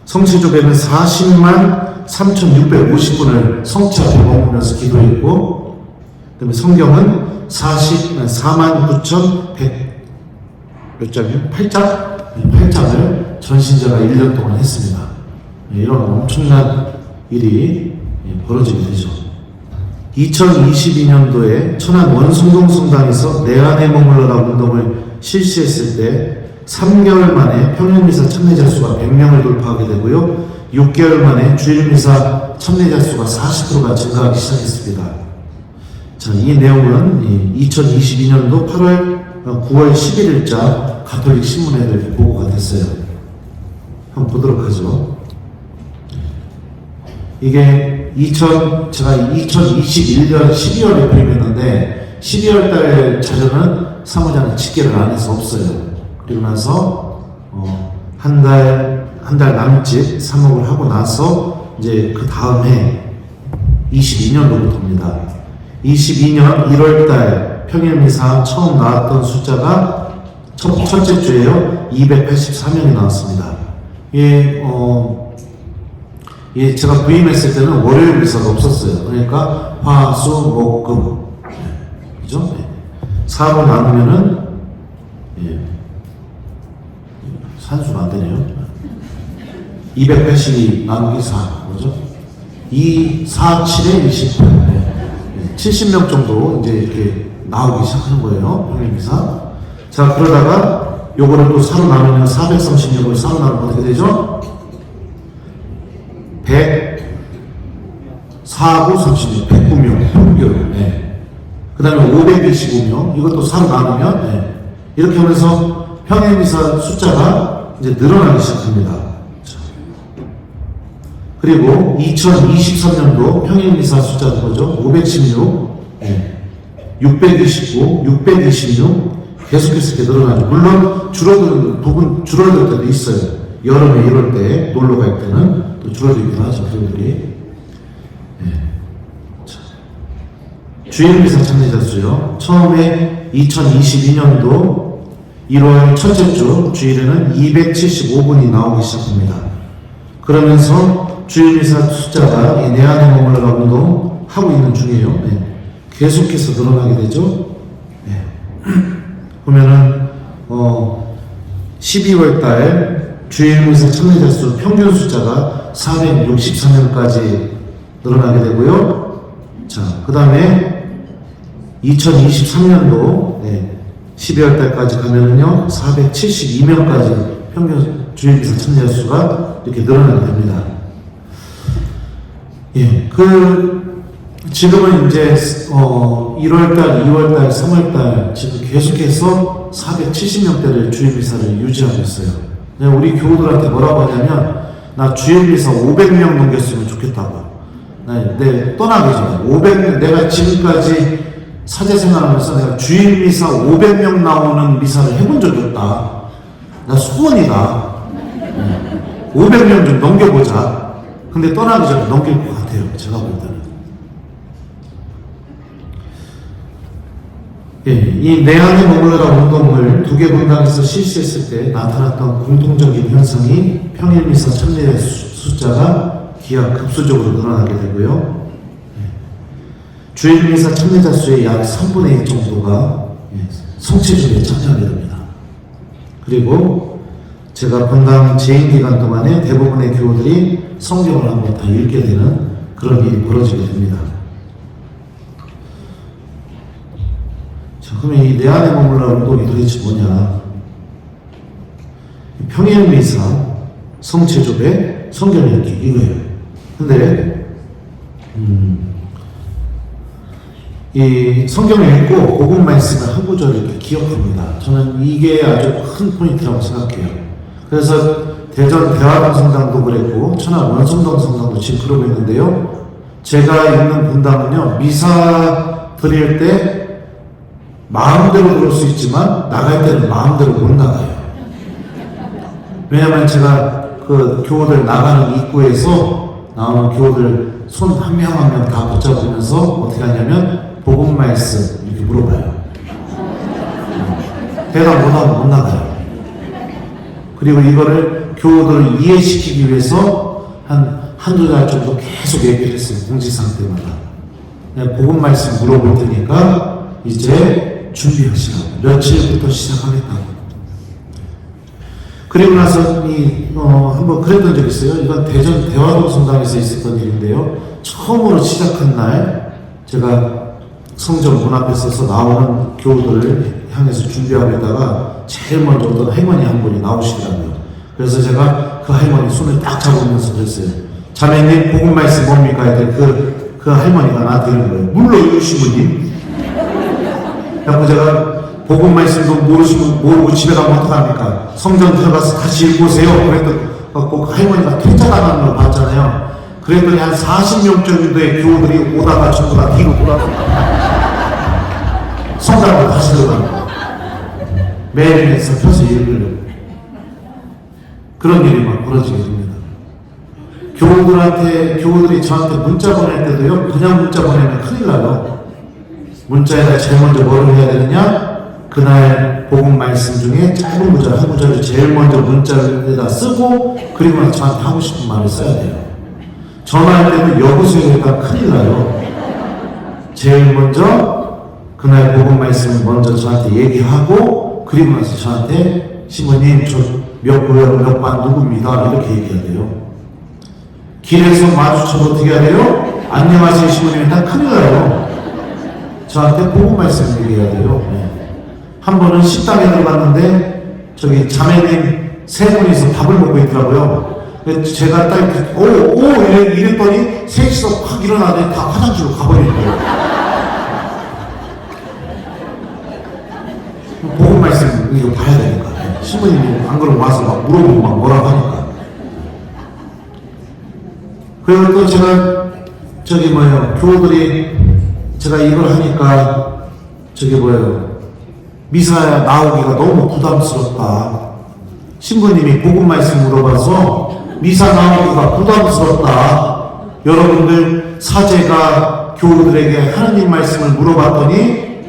성체조배는 40만 3,650분을 성체 앞에 머물면서 기도했고, 그 다음에 성경은 4만 9,100 몇 장이요? 8장을 전신자가 1년 동안 했습니다. 이런 엄청난 일이 벌어지게 되죠. 2022년도에 천안 원숭동 성당에서 내 안에 머물러라 운동을 실시했을 때 3개월 만에 평일미사 참여자 수가 100명을 돌파하게 되고요. 6개월 만에 주일미사 참여자 수가 40%가 증가하기 시작했습니다. 자, 이 내용은 2022년도 9월 11일자 가톨릭 신문에 이렇게 보고가 됐어요. 한번 보도록 하죠. 이게 제가 2021년 12월에 부임했는데 12월 달 자료는 사무장은 집계를 안 해서 없어요. 그리고 나서 한 달 남짓 사목을 하고 나서 이제 그 다음 해 22년도부터입니다. 22년 1월 달 평일미사 처음 나왔던 숫자가 첫째 주에요. 284명이 나왔습니다. 제가 부임했을 때는 월요일 미사가 없었어요. 그러니까 화, 수, 목, 금. 그죠? 4로 나누면은, 산수가 안 되네요. 280이 나누기 4. 그죠? 2, 4, 7에 28. 70명 정도 이제 이렇게 나오기 시작하는 거예요. 평일미사. 자, 그러다가 요거를 또 4로 나누면 430명을 4로 나누면 어떻게 되죠? 4, 9, 36, 109명, 평균. 그 다음에 525명, 이것도 4로 나누면, 이렇게 하면서 평일미사 숫자가 이제 늘어나기 시작합니다. 자. 그리고 2023년도 평일미사 숫자는 뭐죠? 516, 629, 626, 계속해서 이렇게 늘어나죠. 물론, 줄어들 때도 있어요. 여름에 이럴 때, 놀러 갈 때는 또 줄어들기도 하죠, 그분들이. 주일미사 참여자 수요. 처음에 2022년도 1월 첫째 주 주일에는 275분이 나오기 시작합니다. 그러면서 주일미사 숫자가 내 안에 머물러라 운동 하고 있는 중이에요. 계속해서 늘어나게 되죠. 보면은 12월 달 주일미사 참여자 수 평균 숫자가 464명까지 늘어나게 되고요. 자, 그 다음에 2023년도 12월 달까지 가면은요 472명까지 평균 주일미사 참여자 수가 이렇게 늘어나게 됩니다. 지금은 이제 1월달, 2월달, 3월달 지금 계속해서 470명대를 주일미사를 유지하고 있어요. 우리 교우들한테 뭐라고 하냐면 나 주일미사 500명 넘겼으면 좋겠다고. 떠나기 전에 500명, 내가 지금까지 사제생활하면서 내가 주일미사 500명 나오는 미사를 해본 적이 없다. 나 소원이다. 500명 좀 넘겨보자. 근데 떠나기 전에 넘길 것 같아요. 제가 볼 때는. 이 내 안에 머물러라 운동을 두 개 분당에서 실시했을 때 나타났던 공통적인 현상이 평일미사 참여자 숫자가 기하급수적으로 늘어나게 되고요. 주일미사 참여자 수의 약 3분의 1 정도가 성체주에 참여하게 됩니다. 그리고 제가 분당 재임기간 동안에 대부분의 교우들이 성경을 한번 다 읽게 되는 그런 일이 벌어지게 됩니다. 자, 그러면 이 내 안에 머물러 운동이 도대체 뭐냐? 평일미사, 성체조배, 성경 읽기 이거예요. 근데 이 성경을 읽고 복음 말씀을 한 구절 이렇게 기억합니다. 저는 이게 아주 큰 포인트라고 생각해요. 그래서 대전 대화동 성당도 그랬고 천안 원숭동 성당도 지금 그러고 있는데요. 제가 있는 분당은요 미사 드릴 때 마음대로 들을 수 있지만 나갈 때는 마음대로 못 나가요. 왜냐면 제가 그 교우들 나가는 입구에서 나오는 교우들 손 한 명 한 명 다 붙잡으면서 어떻게 하냐면 복음 말씀 이렇게 물어봐요. 대답 못하면 못 나가요. 그리고 이거를 교우들을 이해시키기 위해서 한두 달 정도 계속 얘기를 했어요. 공지상 때마다. 복음 말씀 물어볼 테니까 이제 준비하시라고. 며칠부터 시작하겠다고. 그리고 나서 한번 그랬던 적이 있어요. 이건 대전 대화동 성당에서 있었던 일인데요. 처음으로 시작한 날 제가 성전 문 앞에 서서 나오는 교우들을 향해서 준비하고 있다가 제일 먼저 어떤 할머니 한 분이 나오시더라고요. 그래서 제가 그 할머니 손을 딱 잡으면서 그랬어요. 자매님, 복음 말씀 뭡니까? 했더니 그 할머니가 나한테 이러는 거예요. 물론요, 시부님. 그래서 제가 복음 말씀도 모르고 집에 가면 어떡합니까? 성전 들어가서 다시 읽으세요. 그랬더니 그 할머니가 퇴짜당하는 걸 봤잖아요. 그랬더니 한 40명 정도의 교우들이 오다가 전부 다 뒤로 돌아가고 성전으로 다시 들어가고 매일매일 펴서 읽으려고 그런 일이 막 벌어지게 됩니다. 교우들이 저한테 문자 보낼 때도요, 그냥 문자 보내면 큰일 나요. 문자에다 제일 먼저 뭐를 해야 되느냐? 그날 복음 말씀 중에 짧은 구절, 한 구절을 제일 먼저 문자에다 쓰고, 그리고 나서 저한테 하고 싶은 말을 써야 돼요. 전화할 때는 여보세요 하니까 큰일 나요. 제일 먼저 그날 복음 말씀을 먼저 저한테 얘기하고, 그리고 나서 저한테 신부님, 저 몇 구역 몇 반 누구입니다. 이렇게 얘기해야 돼요. 길에서 마주쳐도 어떻게 해야 돼요? 안녕하세요 신부님 일단 큰일 나요. 저한테 복음 말씀 얘기해야 돼요. 네. 한 번은 식당에 들어갔는데 저기 자매님 세 분이서 밥을 먹고 있더라고요. 제가 딱 이랬더니 셋이서 확 일어나더니 다 화장실로 가버리는 거예요. 복음 말씀 이거 봐야 되니까. 신부님이 안 그러면 와서 막 물어보고 막 뭐라고 하니까. 그리고 또 제가 교우들이 제가 이걸 하니까 미사 나오기가 너무 부담스럽다. 신부님이 복음 말씀 물어봐서 미사 나오기가 부담스럽다. 여러분들 사제가 교우들에게 하나님 말씀을 물어봤더니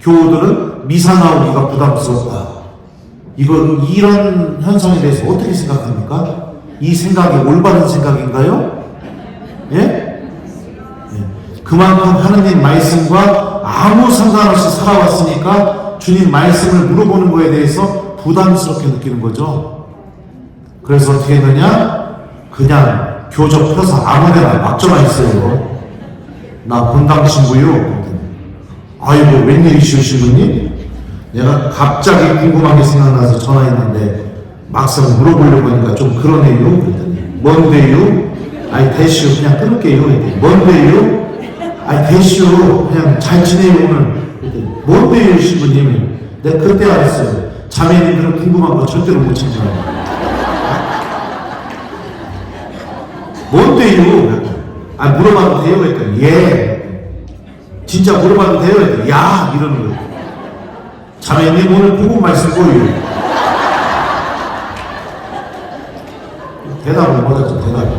교우들은 미사 나오기가 부담스럽다. 이런 현상에 대해서 어떻게 생각합니까? 이 생각이 올바른 생각인가요? 예? 예. 그만큼 하느님 말씀과 아무 상관없이 살아왔으니까 주님 말씀을 물어보는 거에 대해서 부담스럽게 느끼는 거죠. 그래서 어떻게 했느냐? 그냥 교적 펴서 아무데나 막져가 있어요. 나 본당 신부요. 아이고 웬일이시오 신부님? 내가 갑자기 궁금한 게 생각나서 전화했는데 막상 물어보려고 하니까 좀 그러네요. 그랬더니 뭔데요? 아이 대시오 그냥 끊을게요. 뭔데요? 아이 대시오 그냥 잘 지내요 오늘. 그랬더니 뭔데요 신부님? 내가 그때 알았어요. 자매님들은 궁금한 거 절대로 못 참잖아요. 뭔데요? 아 물어봐도 돼요? 그러니까 예. 진짜 물어봐도 돼요? 그러니까 야 이러는 거예요. 자매님 오늘 복음 말씀 보여요. 대답을 못하죠. 대답을.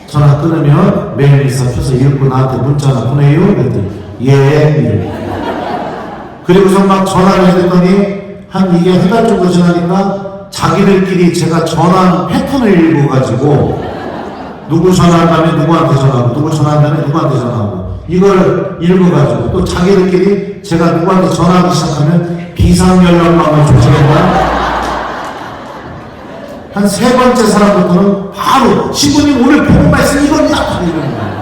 전화 끊으면 매일 미사 펴서 읽고 나한테 문자 하나 보내요. 그랬더니 예. 그리고서 막 전화를 했더니 이게 한 달 정도 지나니까 자기들끼리 제가 전화하는 패턴을 읽어가지고 누구 전화한다면 누구한테 전화하고 누구 전화한다면 누구한테 전화하고 이걸 읽어가지고 또 자기들끼리 제가 누구한테 전화하기 시작하면 비상연락망을 조직한다. 한 세 번째 사람부터는 바로 신부님 오늘 복음 말씀 이겁니다. 이러는 거예요.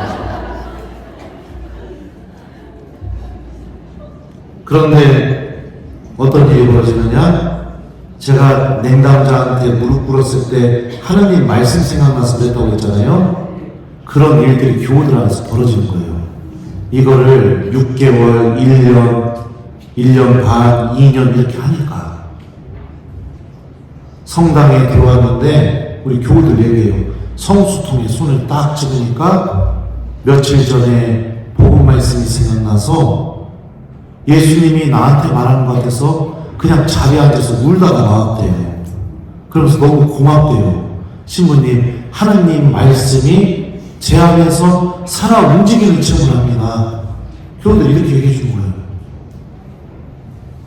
그런데 어떤 일이 벌어지느냐? 제가 냉담자한테 무릎 꿇었을 때 하느님 말씀 생각나서 그랬다고 했잖아요. 그런 일들이 교우들 안에서 벌어지는 거예요. 이거를 6개월, 1년 반, 2년 이렇게 하니까 성당에 들어왔는데 우리 교우들 얘기해요. 성수통에 손을 딱 집으니까 며칠 전에 복음 말씀이 생각나서 예수님이 나한테 말하는 것 같아서 그냥 자리에 앉아서 울다가 나왔대요. 그러면서 너무 고맙대요. 신부님, 하나님 말씀이 제 안에서 살아 움직이는 체험을 합니다. 교우들 이렇게 얘기해 주는 거예요.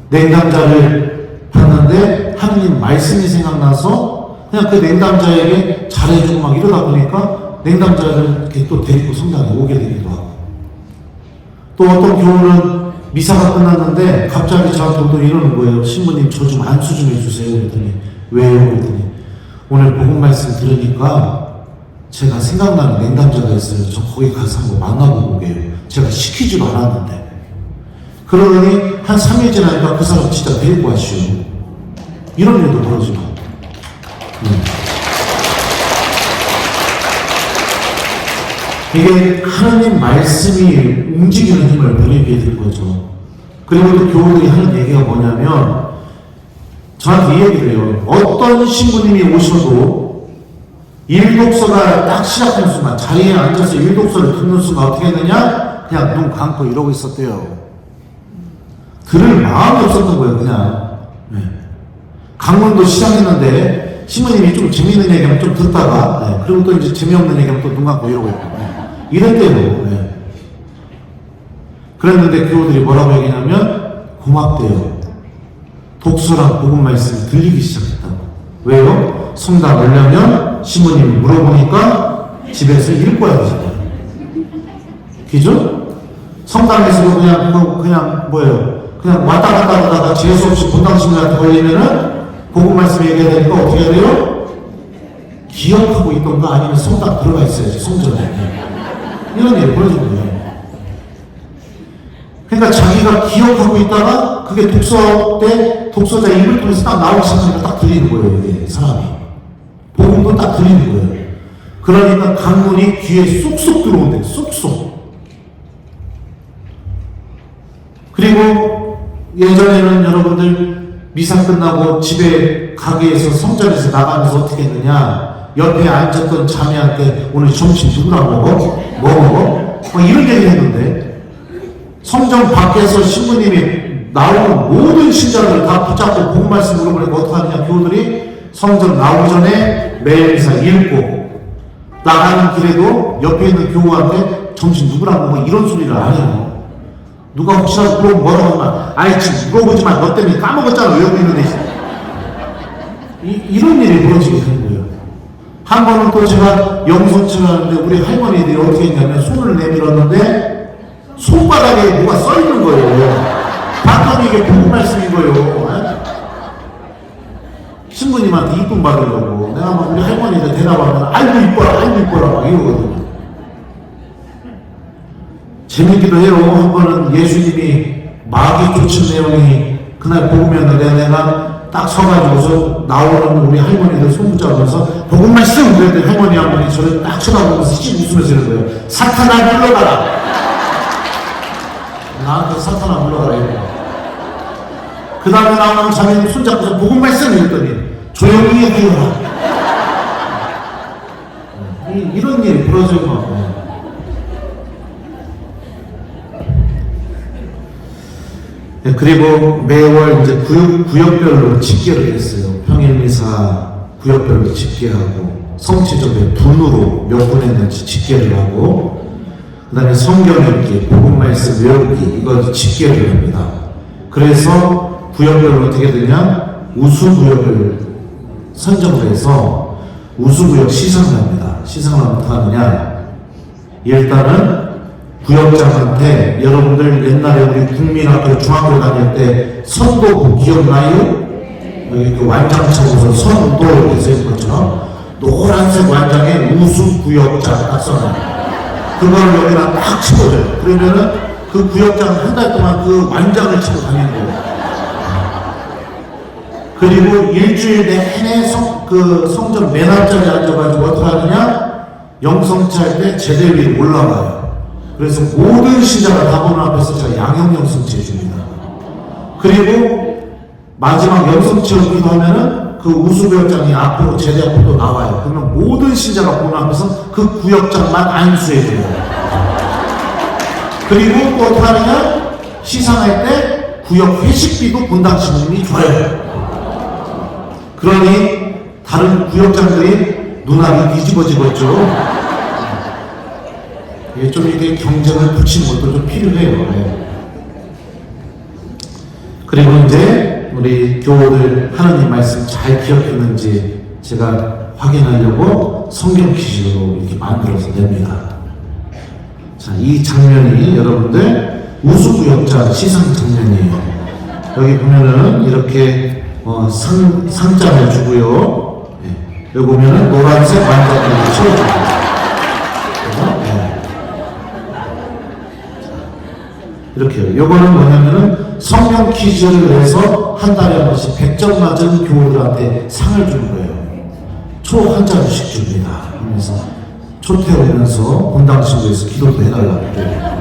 냉담자를 봤는데 하나님 말씀이 생각나서 그냥 그 냉담자에게 잘해주고 막 이러다 보니까 냉담자를 이렇게 또 데리고 성당에 오게 되기도 하고, 또 어떤 교우는 미사가 끝났는데 갑자기 저한테 오더니 이러는 거예요. 신부님 저 좀 안수 좀 해주세요. 그랬더니 왜요? 그랬더니 오늘 복음 말씀 들으니까 제가 생각나는 냉담자가 있어요. 저 거기 가서 한번 만나보고 오게요. 제가 시키지도 않았는데. 그러더니 한 3일 지나니까 그 사람 진짜 데리고 왔슈. 이런 일도 벌어지고. 이게 하나님 말씀이 움직이는 힘을 배우게 된 거죠. 그리고 또 교우들이 하는 얘기가 뭐냐면 저한테 이 얘기를 해요. 어떤 신부님이 오셔도 일독서가 딱 시작하는 순간 자리에 앉아서 일독서를 듣는 순간 어떻게 했느냐? 그냥 눈 감고 이러고 있었대요. 들을 마음이 없었던 거예요. 그냥. 강론도 시작했는데 신부님이 좀 재밌는 얘기하면 좀 듣다가 그리고 또 이제 재미없는 얘기하면 또 눈 감고 이러고 있고 이랬대요. 그랬는데 교우들이 뭐라고 얘기냐면 고맙대요. 독서랑 복음 말씀이 들리기 시작했다고. 왜요? 성당 오려면 신부님이 물어보니까 집에서 읽어야 되잖아요. 그죠? 성당에서도 그냥 뭐예요? 그냥 왔다 갔다 하다가 재수없이 본당신들한테 걸리면은 복음 말씀 얘기해야 되니까 어떻게 해야 돼요? 기억하고 있던가 아니면 성당 들어가 있어야지, 성전에. 이런 일이 벌어진 거예요. 그러니까 자기가 기억하고 있다가 그게 독서 때 독서자 입을 통해서 딱 나오기 시작하니까 딱 들리는 거예요. 이게 사람이. 복음도 딱 들리는 거예요. 그러니까 강문이 귀에 쏙쏙 들어온대. 쏙쏙. 그리고 예전에는 여러분들 미사 끝나고 집에 가게에서 성전에서 나가면서 어떻게 했느냐, 옆에 앉았던 자매한테 오늘 점심 누구랑 먹어? 뭐 먹어? 뭐 이런 얘기 했는데 성전 밖에서 신부님이 나오는 모든 신자를 다 붙잡고 복음 말씀 물어보니까 어떻게 하느냐, 교우들이 성전 나오기 전에 매일 미사 읽고 나가는 길에도 옆에 있는 교우한테 점심 누구랑 먹어? 이런 소리를 안 해요. 누가 혹시라도 물어보면 뭐라고 하면 아이 지금 물어보지만 너 때문에 까먹었잖아 외우고 있는데 이런 일이 벌어지게 되는 거예요. 한 번은 또 제가 영성치를 하는데 우리 할머니들이 어떻게 했냐면 손을 내밀었는데 손바닥에 뭐가 써있는 거예요. 봤더니 이게 복음 말씀인 거예요. 신부님한테 이쁨 받으려고 내가 막 우리 할머니들 대답하면 아이고 이뻐라 막 이러거든요. 재밌기도 해요. 한 번은 예수님이 마귀 쫓은 내용이 그날 복음이었는데 내가 딱 서가지고서 나오는 우리 할머니들 손붙잡으면서 복음 말씀 그랬더니 할머니 한 분이 저를 딱 쳐다보면서 씩 웃으면서 이런 거예요. 사탄아 물러가라. 나한테 사탄아 물러가라 이거. 그 다음에 나오는 자매님 손잡고서 복음 말씀 이랬더니 조용히 해주라. 이런 일이 벌어지고 막. 그리고 매월 이제 구역별로 집계를 했어요. 평일미사 구역별로 집계하고 성취적인 분으로 몇 분 했는지 집계를 하고 그 다음에 성경 읽기, 복음 말씀 외우기 이거 집계를 합니다. 그래서 구역별로 어떻게 되냐, 우수구역을 선정을 해서 우수구역 시상을 합니다. 시상을 하면 어떻게 하느냐, 일단은 구역장한테 여러분들 옛날에 우리 국민학교 중학교 다닐 때 선도부 기억나요? 여기 그 완장 쳐서 선도 이렇게 써있는 것처럼 노란색 완장에 우수구역장 딱 써놔요. 그걸 여기다 딱 치워줘요. 그러면은 그 구역장 한 달 동안 그 완장을 치고 다니는 거예요. 그리고 일주일 내내 성전 맨 앞자리에 앉아가지고 어떻게 하느냐, 영성치 할 때 제대 위에 올라가요. 그래서 모든 신자가 다 보는 앞에서 제가 양형영성치 해줍니다. 그리고 마지막 영성치를 기도하면은 그 우수구역장이 앞으로 제대 앞으로 나와요. 그러면 모든 신자가 보는 앞에서 그 구역장만 안수해줘요. 그리고 또 어떻게 하느냐, 시상할 때 구역 회식비도 분당 신부님이 줘요. 그러니 다른 구역장들이 눈앞이 뒤집어지겠죠. 좀 이렇게 경쟁을 붙이는 것도 좀 필요해요. 그리고 이제 우리 교우들 하나님 말씀 잘 기억했는지 제가 확인하려고 성경 퀴즈로 이렇게 만들어서 냅니다. 자, 이 장면이 여러분들 우수구역장 시상 장면이에요. 여기 보면은 이렇게 상장을 주고요. 여기 보면은 노란색 완장을 채워줍니다. 이렇게 해요. 요거는 뭐냐면은 성경 퀴즈를 내서 한 달에 한 번씩 100점 맞은 교우들한테 상을 주는 거예요. 초 한 자루씩 줍니다. 하면서 초태우면서 본당 친구에서 기도도 해달라고 그래요.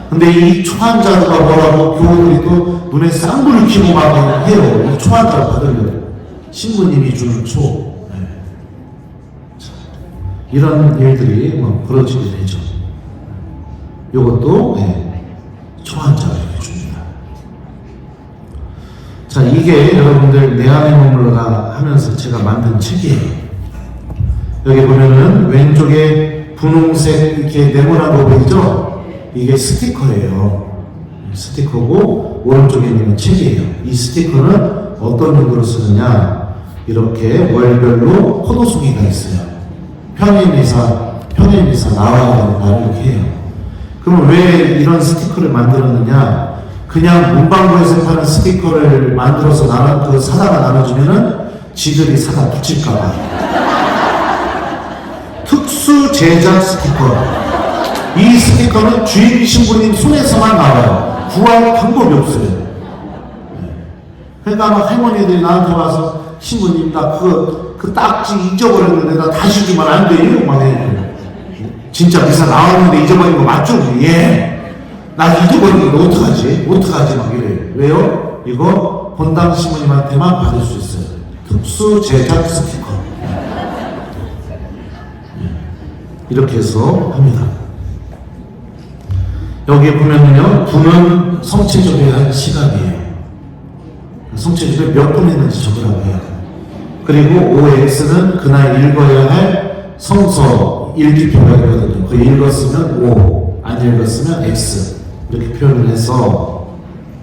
근데 이 초 한 자루가 뭐라고 교우들이 또 눈에 쌍불을 켜고 막 해요. 이 초 한 자루 받으려고. 신부님이 주는 초. 네. 자, 이런 일들이 뭐 벌어지게 되죠. 요것도 네, 초 한 자루 이렇게 줍니다. 자, 이게 여러분들 내 안에 머물러라 하면서 제가 만든 책이에요. 여기 보면은 왼쪽에 분홍색 이렇게 네모난 거 보이죠? 이게 스티커예요. 스티커고 오른쪽에 있는 책이에요. 이 스티커는 어떤 용도로 쓰느냐? 이렇게 월별로 포도송이가 있어요. 평일미사 나와야 된다 이렇게 해요. 그럼 왜 이런 스티커를 만들었느냐? 그냥 문방구에서 파는 스티커를 만들어서 사다가 나눠주면은 지들이 사다 붙일까봐. 특수 제작 스티커. 이 스티커는 주인 신부님 손에서만 나와요. 구할 방법이 없어요. 그러니까 막 할머니들이 나한테 와서 신부님 나 그 딱지 잊어버렸는데 나 다시 주면 안 돼요? 막 해요. 진짜 미사 나왔는데 잊어버린 거 맞죠? 예. 나 잊어버린 거 어떡하지? 막 이래요. 왜요? 이거 본당 신부님한테만 받을 수 있어요. 특수 제작 스티커. 이렇게 해서 합니다. 여기 보면요, 분은 성체적의 한 시간이에요. 성체적을 몇 분 했는지 적으라고 해요. 그리고 OX는 그날 읽어야 할 성서 읽기표가 있거든요. 그 읽었으면 O, 안 읽었으면 X 이렇게 표현을 해서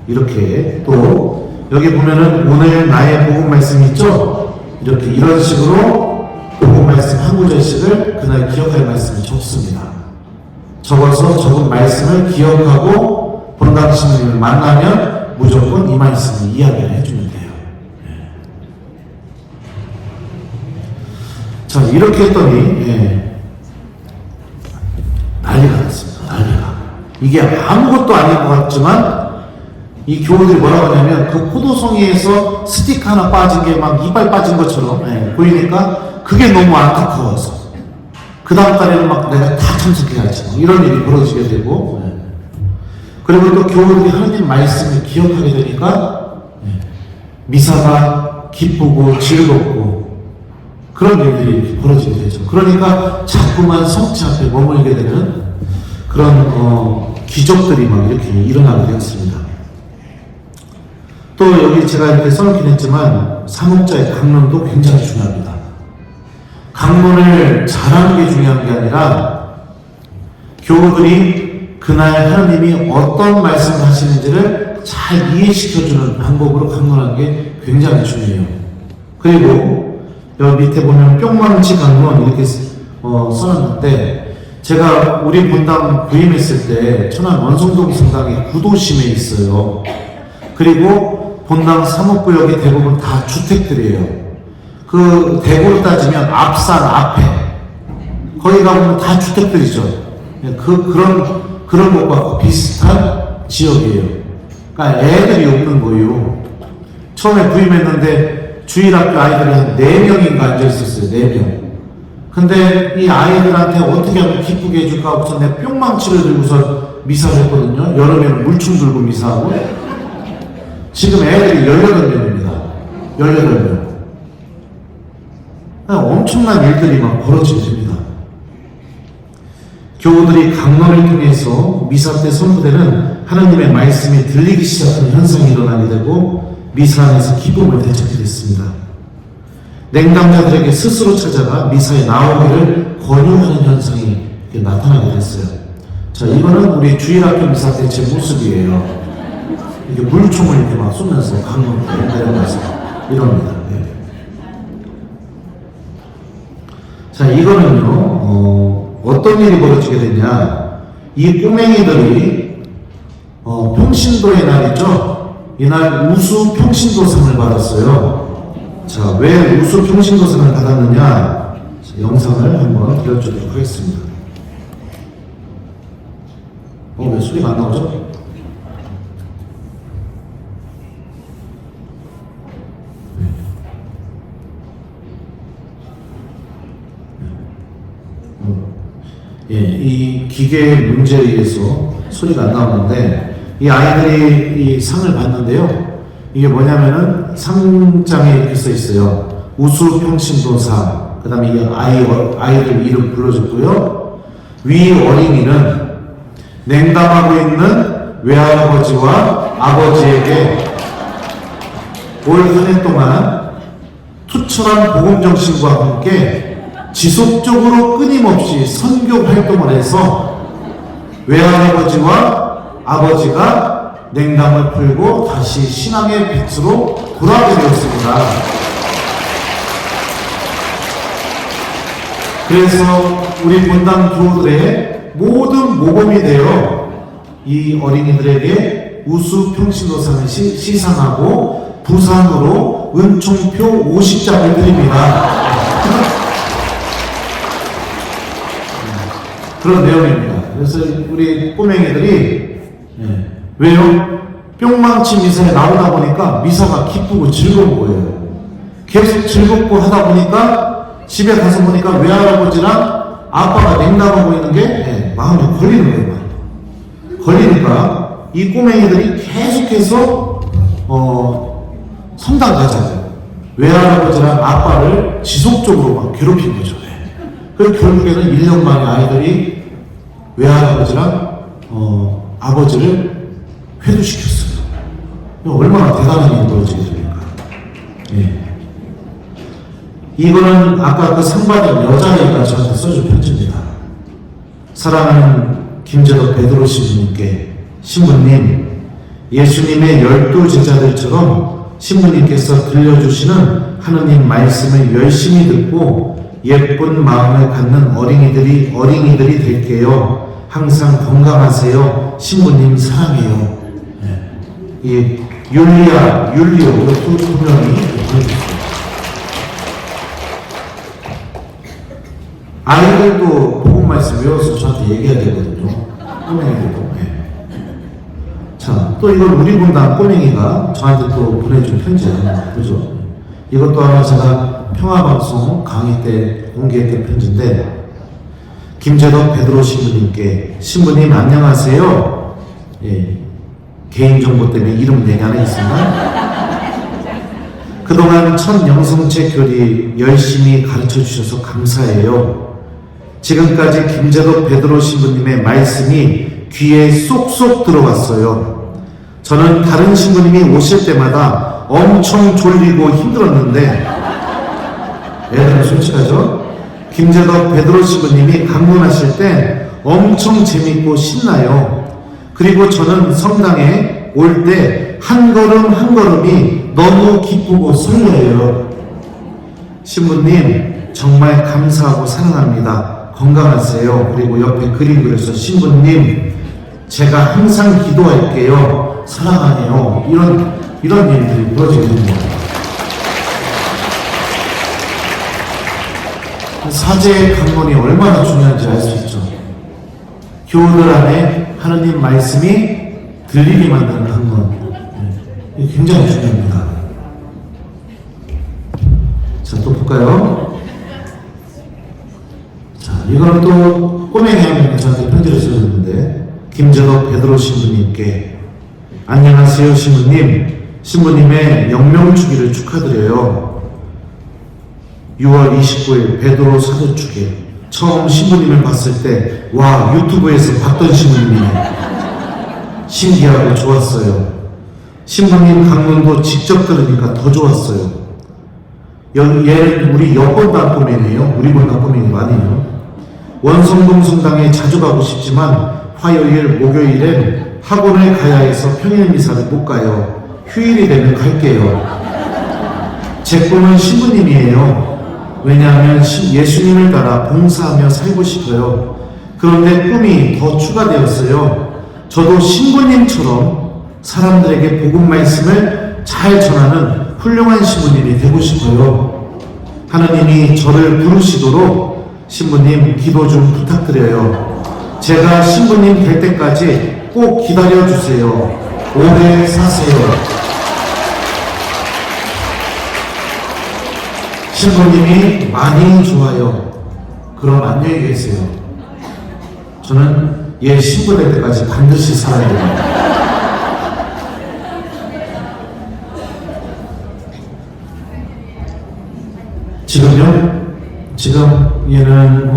이렇게 또 여기 보면은 오늘 나의 복음 말씀 있죠? 이렇게 이런 식으로 복음 말씀 한 구절씩을 그날 기억할 말씀을 적습니다. 적어서 적은 말씀을 기억하고 본당 신부님을 만나면 무조건 이 말씀을 이야기를 해주면 돼요. 자, 이렇게 했더니 난리가 났습니다. 난리가. 이게 아무것도 아닌 것 같지만 이 교우들이 뭐라고 하냐면 그 포도송이에서 스틱 하나 빠진 게 막 이빨 빠진 것처럼 보이니까 그게 너무 안타까워서 그 다음 달에는 막 내가 다 참석해야지 이런 일이 벌어지게 되고 그리고 또 교우들이 하나님 말씀을 기억하게 되니까 미사가 기쁘고 즐겁고 그런 일들이 벌어지게 되죠. 그러니까 자꾸만 성체 앞에 머물게 되는 그런 기적들이 막 이렇게 일어나게 되었습니다. 또 여기 제가 이렇게 써놓긴 했지만 사목자의 강론도 굉장히 중요합니다. 강론을 잘하는 게 중요한 게 아니라 교우들이 그날 하나님이 어떤 말씀을 하시는지를 잘 이해시켜주는 방법으로 강론하는 게 굉장히 중요해요. 그리고 여기 밑에 보면 뿅망치 강론 이렇게 써놨는데 제가 우리 본당 부임했을 때 천안 원성동 성당이 구도심에 있어요. 그리고 본당 사목구역이 대부분 다 주택들이에요. 그 대구로 따지면 앞산 앞에 거기 가보면 다 주택들이죠. 그런 것과 비슷한 지역이에요. 그러니까 애들이 없는 거예요. 처음에 부임했는데 주일학교 아이들이 한 4명인가 앉아있었어요. 4명. 근데 이 아이들한테 어떻게 하면 기쁘게 해줄까 하고서 내가 뿅망치를 들고서 미사를 했거든요. 여름에는 물총 들고 미사하고. 지금 애들이 18명입니다. 18명. 엄청난 일들이 막 벌어지게 됩니다. 교우들이 강론을 통해서 미사 때 선포되는 하나님의 말씀이 들리기 시작하는 현상이 일어나게 되고 미사 안에서 기쁨을 되찾게 됐습니다. 냉담자들에게 스스로 찾아가 미사에 나오기를 권유하는 현상이 나타나게 됐어요. 자, 이거는 우리 주일학교 미사 때 제 모습이에요. 이게 물총을 이렇게 막 쏘면서 강론을 내려가서 이럽니다. 네. 자, 이거는요, 어떤 일이 벌어지게 됐냐. 이 꼬맹이들이, 평신도의 날이죠. 이날 우수 평신도상을 받았어요. 자, 왜 우수 평신도상을 받았느냐. 자, 영상을 한번 들려주도록 하겠습니다. 왜 소리가 안 나오죠? 예, 이 기계 문제에 의해서 소리가 안 나오는데 이 아이들이 이 상을 받는데요. 이게 뭐냐면은 상장에 이렇게 써 있어요. 우수평신도상. 그 다음에 이 아이들 이름 불러줬고요. 위 어린이는 냉담하고 있는 외할아버지와 아버지에게 올 한 해 동안 투철한 복음정신과 함께 지속적으로 끊임없이 선교 활동을 해서 외할아버지와 아버지가 냉담을 풀고 다시 신앙의 빛으로 돌아오게 되었습니다. 그래서 우리 본당 교우들의 모든 모범이 되어 이 어린이들에게 우수평신도상을 시상하고 부상으로 은총표 50장을 드립니다. 그런 내용입니다. 그래서 우리 꼬맹이들이 왜요? 뿅망치 미사에 나오다 보니까 미사가 기쁘고 즐거운 거예요. 계속 즐겁고 하다 보니까 집에 가서 보니까 외할아버지랑 아빠가 냉담하고 있는 게 마음에 걸리는 거예요. 걸리니까 이 꼬맹이들이 계속해서 성당 가자고 외할아버지랑 아빠를 지속적으로 막 괴롭힌 거죠. 그래서 결국에는 1년 만에 아이들이 외할아버지랑 아버지를 회두시켰어요. 얼마나 대단한 일이 벌어지겠습니까? 예. 이거는 아까 그 상 받은 여자애가 저한테 써준 편지입니다. 사랑하는 김재덕 베드로 신부님께, 신부님, 예수님의 12 제자들처럼 신부님께서 들려주시는 하느님 말씀을 열심히 듣고 예쁜 마음을 갖는 어린이들이 될게요. 항상 건강하세요. 신부님 사랑해요. 네. 이 율리오 두 명이 보내주세요. 아이들도 복음 말씀 외워서 저한테 얘기해야 되거든요. 꼬맹이들도. 네. 자, 또 이건 우리 본당 꼬맹이가 저한테 또 보내준 편지예요. 그죠? 이것도 아마 제가 평화방송 강의 때 공개했던 편지인데, 김재덕 베드로 신부님께, 신부님 안녕하세요. 예, 개인정보 때문에 이름 내게 하나 있습니다. 그동안 첫 영성책 교리 열심히 가르쳐 주셔서 감사해요. 지금까지 김재덕 베드로 신부님의 말씀이 귀에 쏙쏙 들어왔어요. 저는 다른 신부님이 오실 때마다 엄청 졸리고 힘들었는데, 애들은 솔직하죠? 김재덕 베드로 신부님이 강론하실 때 엄청 재밌고 신나요. 그리고 저는 성당에 올 때 한 걸음 한 걸음이 너무 기쁘고 설레요. 신부님 정말 감사하고 사랑합니다. 건강하세요. 그리고 옆에 그림 그려서 신부님 제가 항상 기도할게요. 사랑하네요. 이런 일들이 벌어지게 되는 거예요. 사제의 강론이 얼마나 중요한지 알 수 있죠. 교우들 안에 하느님 말씀이 들리게 만드는 강론. 이게 굉장히 중요합니다. 자, 또 볼까요? 자, 이거는 또 꼬맹이 한 명이 저한테 편지를 써줬는데, 김재덕 베드로 신부님께, 안녕하세요 신부님. 신부님의 영명주기를 축하드려요. 6월 29일 베드로 사도축에 처음 신부님을 봤을 때, 와, 유튜브에서 봤던 신부님이네. 신기하고 좋았어요. 신부님 강론도 직접 들으니까 더 좋았어요. 얘는 우리 여본당 꼬맹이에요. 우리 본당 꼬맹이가 아니에요. 원성동 성당에 자주 가고 싶지만 화요일, 목요일엔 학원을 가야 해서 평일 미사를 못 가요. 휴일이 되면 갈게요. 제 꿈은 신부님이에요. 왜냐하면 예수님을 따라 봉사하며 살고 싶어요. 그런데 꿈이 더 추가되었어요. 저도 신부님처럼 사람들에게 복음 말씀을 잘 전하는 훌륭한 신부님이 되고 싶어요. 하나님이 저를 부르시도록 신부님 기도 좀 부탁드려요. 제가 신부님 될 때까지 꼭 기다려주세요. 오래 사세요. 신부님이 많이 좋아요. 그럼 안녕히 계세요. 저는 얘 신부 될 때까지 반드시 살아야 됩니다. 지금요? 지금 얘는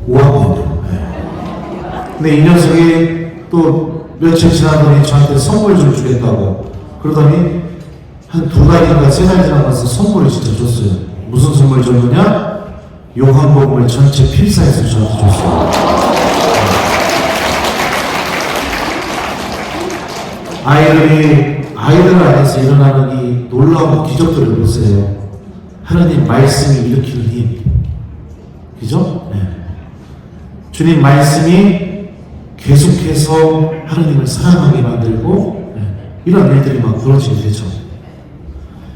5학년이요. 근데 이 녀석이 또 며칠 지나더니 저한테 선물 좀 주겠다고 그러더니 한 2달인가 3달 지나가서 선물을 진짜 줬어요. 무슨 선물 줬느냐? 요한복음을 전체 필사해서 저한테 줬어요. 아이들 안에서 일어나는 이 놀라운 기적들을 보세요. 하나님 말씀이 일으키는 힘. 그죠? 네. 주님 말씀이 계속해서 하나님을 사랑하게 만들고 이런 일들이 막 벌어지게 되죠.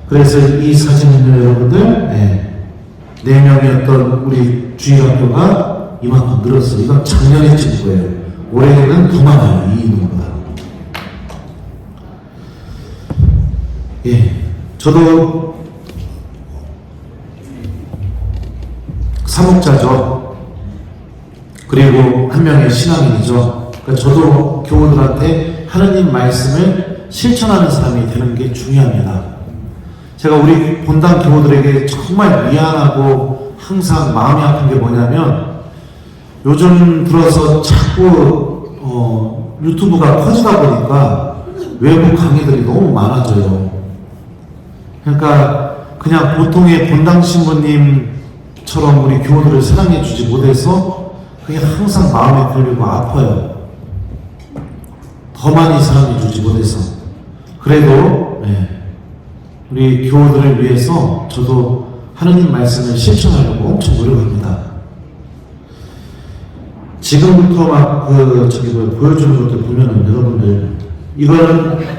그래서 이 사진은요, 여러분들, 4명이었던 우리 주일학교가 이만큼 늘었어요. 이건 작년에 찍은 거예요. 올해는 더 많아요, 이 인원보다. 저도 사목자죠. 그리고 한 명의 신앙인이죠. 그러니까 저도 교우들한테 하나님 말씀을 실천하는 사람이 되는 게 중요합니다. 제가 우리 본당 교우들에게 정말 미안하고 항상 마음이 아픈 게 뭐냐면 요즘 들어서 자꾸 유튜브가 커지다 보니까 외부 강의들이 너무 많아져요. 그러니까 그냥 보통의 본당 신부님처럼 우리 교우들을 사랑해 주지 못해서 그게 항상 마음에 걸리고 아파요. 더 많이 사랑해 주지 못해서. 그래도 우리 교우들을 위해서 저도 하느님 말씀을 실천하려고 엄청 노력합니다. 지금부터 막 보여주는 것들 보면은 여러분들 이거는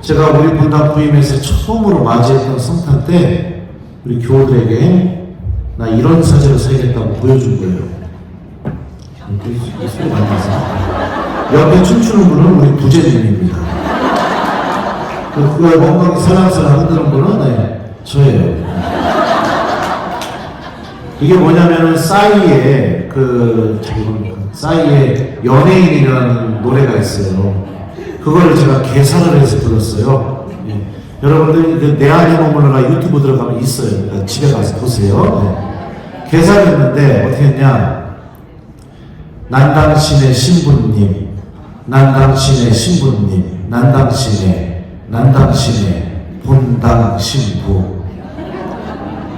제가 우리 본당 부임에서 처음으로 맞이했던 성탄 때 우리 교우들에게 나 이런 사진을 사야겠다고 보여준 거예요. 소리 많이 나서 옆에 춤추는 분은 우리 부제님입니다. 그걸 엉덩이 사랑스랑 흔드는 분은 저예요. 이게 뭐냐면은 싸이의 싸이의 연예인이라는 노래가 있어요. 그거를 제가 개사를 해서 불렀어요. 여러분들 내 안에 머물러라 유튜브 들어가면 있어요. 그러니까 집에 가서 보세요. 개사를 했는데 어떻게 했냐? 난 당신의 신부님, 난 당신의 신부님, 난 당신의 본당 신부.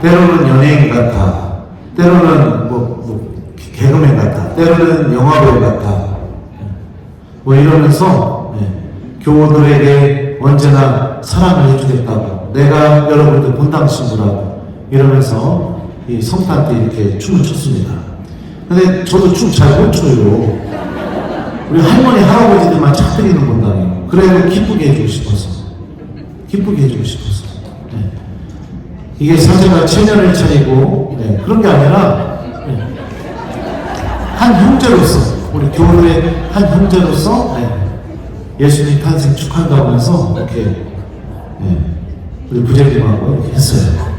때로는 연예인 같아, 때로는 개그맨 같아, 때로는 영화배우 같아. 이러면서 교우들에게 언제나 사랑을 해주겠다고, 내가 여러분들 본당 신부라고 이러면서 이 성탄 때 이렇게 춤을 췄습니다. 근데 저도 춤 잘 못 춰요. 우리 할머니, 할아버지들만 착드리는 본당이에요. 그래도 기쁘게 해주고 싶어서. 이게 사제가 체면을 차리고 그런 게 아니라 한 형제로서, 우리 교우의 한 형제로서 예수님 탄생 축하한다고 하면서 이렇게 우리 부장님하고 이렇게 했어요.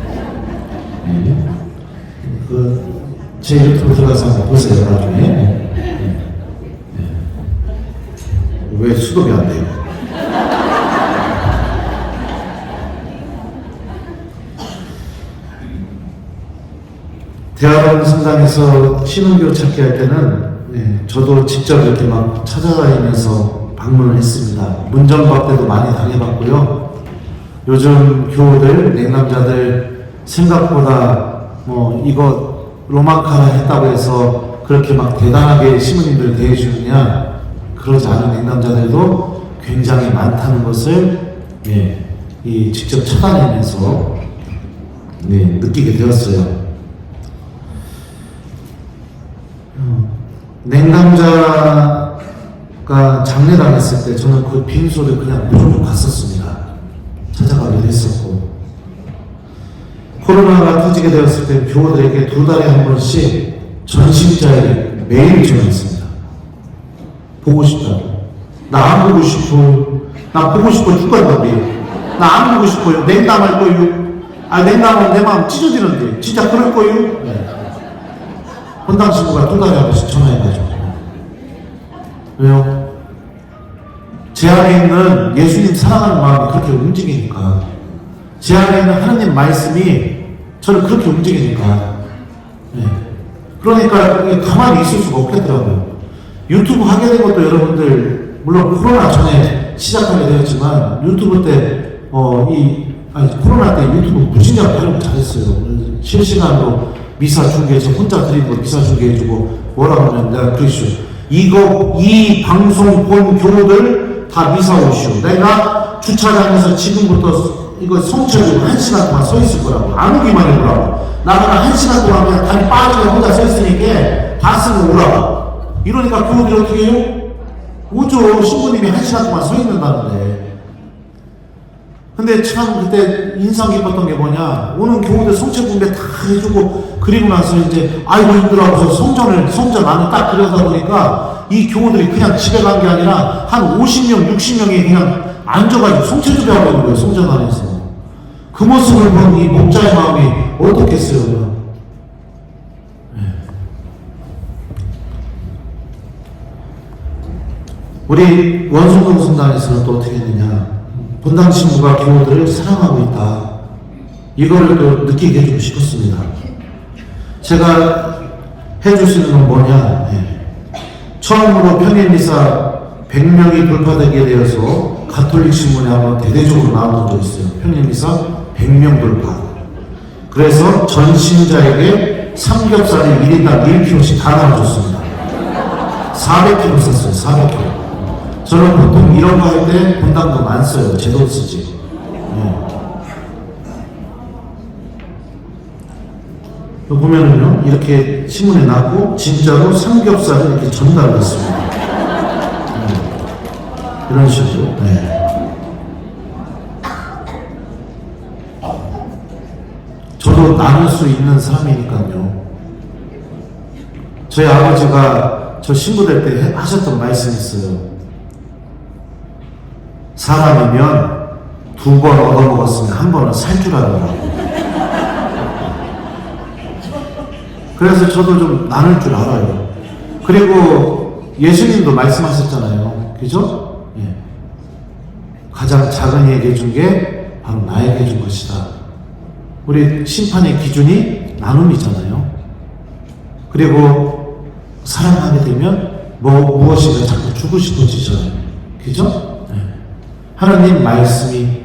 제 유튜브 들어가서 한번 보세요, 나중에. 왜 수급이 안 돼요? 대학원 성당에서 신혼교 찾기 할 때는 저도 직접 이렇게 막 찾아다니면서 방문을 했습니다. 문전박 때도 많이 당해봤고요. 요즘 교우들, 냉남자들 생각보다 이거 로마카라 했다고 해서 그렇게 막 대단하게 시부님들 대해주느냐, 그러지 않은 냉남자들도 굉장히 많다는 것을 직접 찾아내면서 느끼게 되었어요. 냉남자가 장례당했을 때 저는 그 빈소를 그냥 무조건 갔었습니다. 찾아가기도 했었고, 코로나가 터지게 되었을 때 교우들에게 2달에 한 번씩 전신자에게 매일 전했습니다. 보고 싶다고. 나 안 보고 싶어. 나 보고 싶어 죽겠다고. 나 안 보고 싶어요. 냉담할 거요. 냉담하면 내 마음 찢어지는데 진짜 그럴 거요. 본당 신부가 2달에 한 번씩 전화해가지고 왜요? 제 안에 있는 예수님 사랑하는 마음이 그렇게 움직이니까, 제 안에 있는 하나님 말씀이 저를 그렇게 움직이니까. 네. 그러니까 가만히 있을 수가 없겠더라고요. 유튜브 하게 된 것도 여러분들 물론 코로나 전에 시작하게 되었지만 유튜브 때 코로나 때 유튜브 무진장 활용 잘했어요. 실시간으로 미사 중계, 저 혼자 드리는 거 미사 중계해주고 뭐라고 하면 내가 그러시오. 이 방송 본 교우들 다 미사 오시오. 내가 주차장에서 지금부터 이거 성철이고 1시간 동안 서 있을 거라고. 안 오기만 해보라고. 나가 1시간 동안 그냥 다리 빠지게 혼자 서 있으니까 봤으면 오라고. 이러니까 교우들이 어떻게 해요? 오죠. 신부님이 1시간 동안 서 있는다는데. 근데 참 그때 인상 깊었던 게 뭐냐, 오는 교우들 성체 분배 다 해주고 그리고 나서 이제 아이고 힘들어서 성전 안에 딱 들여다 보니까 이 교우들이 그냥 집에 간 게 아니라 한 50명 60명이 그냥 앉아가지고 성체 준비하고 있는 거예요. 성전 안에서. 그 모습을 본 이 목자의 마음이 어떻겠어요. 네. 우리 원성동 성당에서는 또 어떻게 했느냐, 본당 신부가 교우들을 사랑하고 있다. 이거를 또 느끼게 해주고 싶었습니다. 제가 해줄 수 있는 건 뭐냐. 네. 처음으로 평일미사 100명이 돌파되게 되어서 가톨릭 신문에 한번 대대적으로 나왔던 적이 있어요. 평일미사 100명 돌파. 그래서 전신자에게 삼겹살을 1인당 1kg씩 다 나눠줬습니다. 400kg 샀어요. 400kg. 저는 보통 이런 거 할 때 본당 돈 안 써요. 제 돈 쓰지. 네. 여기 보면은요, 이렇게 신문에 나고 진짜로 삼겹살을 이렇게 전달을 했습니다. 이런 식으로. 네. 저도 나눌 수 있는 사람이니까요. 저희 아버지가 저 신부 될 때 하셨던 말씀이 있어요. 사람이면 2번 얻어먹었으면 1번은 살 줄 알아라고. 그래서 저도 좀 나눌 줄 알아요. 그리고 예수님도 말씀하셨잖아요. 그죠? 예. 가장 작은 이에게 준 게 바로 나에게 준 것이다. 우리 심판의 기준이 나눔이잖아요. 그리고 사랑하게 되면 무엇인가 자꾸 주고 싶어지잖아요. 그죠? 예. 하나님 말씀이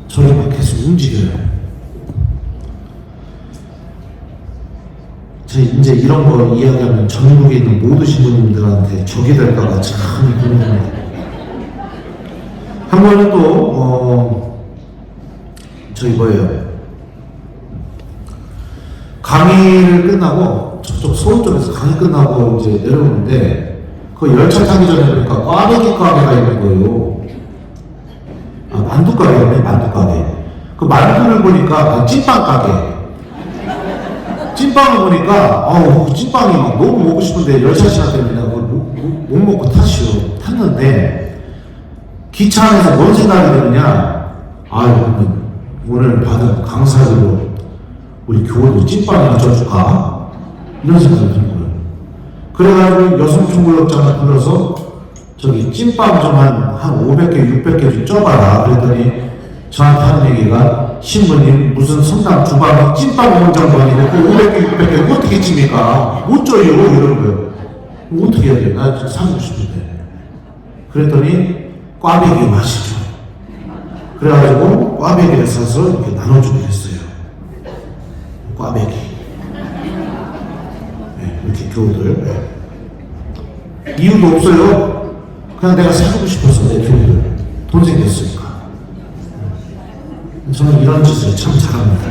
저를 막 계속 움직여요. 이제 이런 거 이야기하면 전국에 있는 모든 신부님들한테 적이 될까봐 참 고민합니다. 한 번은 또, 강의를 끝나고, 저쪽 서울 쪽에서 강의 끝나고 이제 내려오는데, 그 열차 타기 전에 보니까 꽈배기 가게가 있는 거예요. 아, 만두 가게였네, 만두 가게. 그 만두를 보니까 찐빵 가게. 찐빵을 보니까 찐빵이 막 너무 먹고 싶은데 열차 시간 때문에 내가 못 먹고 탔는데 기차 안에서 뭔 생각이 드느냐, 오늘 받은 강사들로 우리 교우들 찐빵이나 쪄줄까? 이런 생각이 드는 거예요. 그래가지고 여성총구역장을 불러서 저기 찐빵 좀 한 500개 600개 좀 쪄봐라 그랬더니 저한테 하는 얘기가, 신부님 무슨 성당 주방에 찐빵 공장도 아니고 500개 600개 어떻게 찝니까? 못 쪄요 이러는 거예요. 어떻게 해야 돼요? 나 사고 싶은데. 그랬더니 꽈배기 맛이죠. 그래가지고 꽈배기를 사서 이렇게 나눠주기로 했어요. 꽈배기. 네, 이렇게 교우들. 네. 이유도 없어요. 그냥 내가 사주고 싶어서 내 교우들. 돈 생겼으니까. 저는 이런 짓을 참 잘합니다.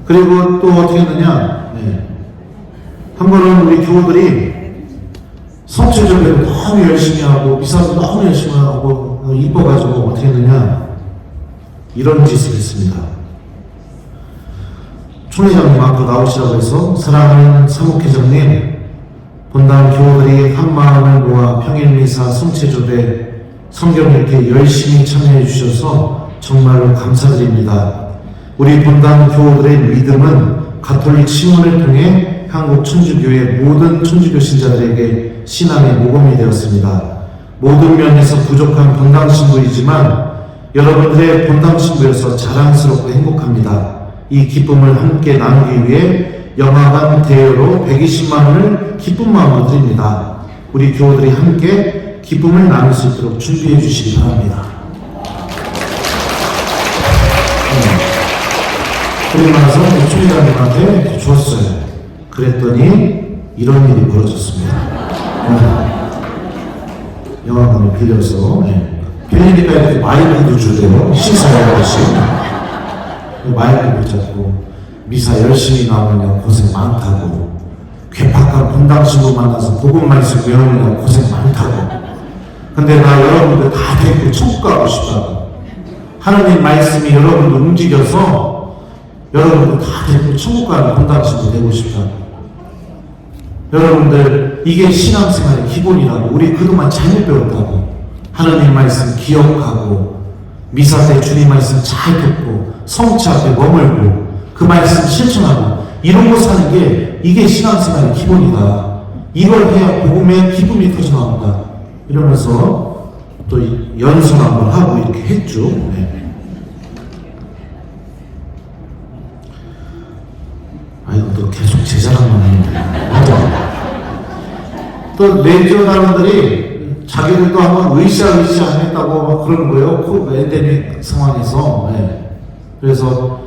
그리고 또 어떻게 했느냐, 한 번은 우리 교우들이 성체적으로 너무 열심히 하고 미사도 너무 열심히 하고 이뻐가지고 어떻게 했느냐, 이런 짓을 했습니다. 총회장님 앞으로 나오시라고 해서, 사랑하는 사목회장님, 본당 교우들이 한 마음을 모아 평일미사 성체조대 성경 읽기에 열심히 참여해 주셔서 정말로 감사드립니다. 우리 본당 교우들의 믿음은 가톨릭 신문을 통해 한국 천주교의 모든 천주교 신자들에게 신앙의 모범이 되었습니다. 모든 면에서 부족한 본당 신부이지만 여러분들의 본당 신부여서 자랑스럽고 행복합니다. 이 기쁨을 함께 나누기 위해 영화관 대여로 120만 원을 기쁜 마음으로 드립니다. 우리 교우들이 함께 기쁨을 나눌 수 있도록 준비해 주시기 바랍니다. 그리고 나서 총회장님한테 줬어요. 그랬더니 이런 일이 벌어졌습니다. 영화관을 빌려서 빌리니까 이렇게 마이크도 주대요. 시사하듯이 마이크 붙잡고 미사 열심히 나오느냐 고생 많다고, 괴팍한 본당 신부 만나서 복음 말씀 외우느냐 고생 많다고, 근데 나 여러분들 다 데리고 천국 가고 싶다고, 하나님 말씀이 여러분들 움직여서 여러분들 다 데리고 천국 가는 본당 신부 되고 싶다고. 여러분들 이게 신앙생활의 기본이라고. 우리 그동안 잘못 배웠다고. 하나님 말씀 기억하고 미사 때 주님 말씀 잘 듣고 성취 앞에 머물고 그 말씀 실천하고 이런 거 사는 게 이게 신앙생활의 기본이다. 이걸 해야 복음의 기쁨이 터져나온다. 이러면서 또 연습 한번 하고 이렇게 했죠. 아이고 또 계속 제 자랑만 하는데. 또 레이저 사람들이 자기들도 한번 의시안 했다고 막 그러는 거예요. 팬데믹 상황에서. 그래서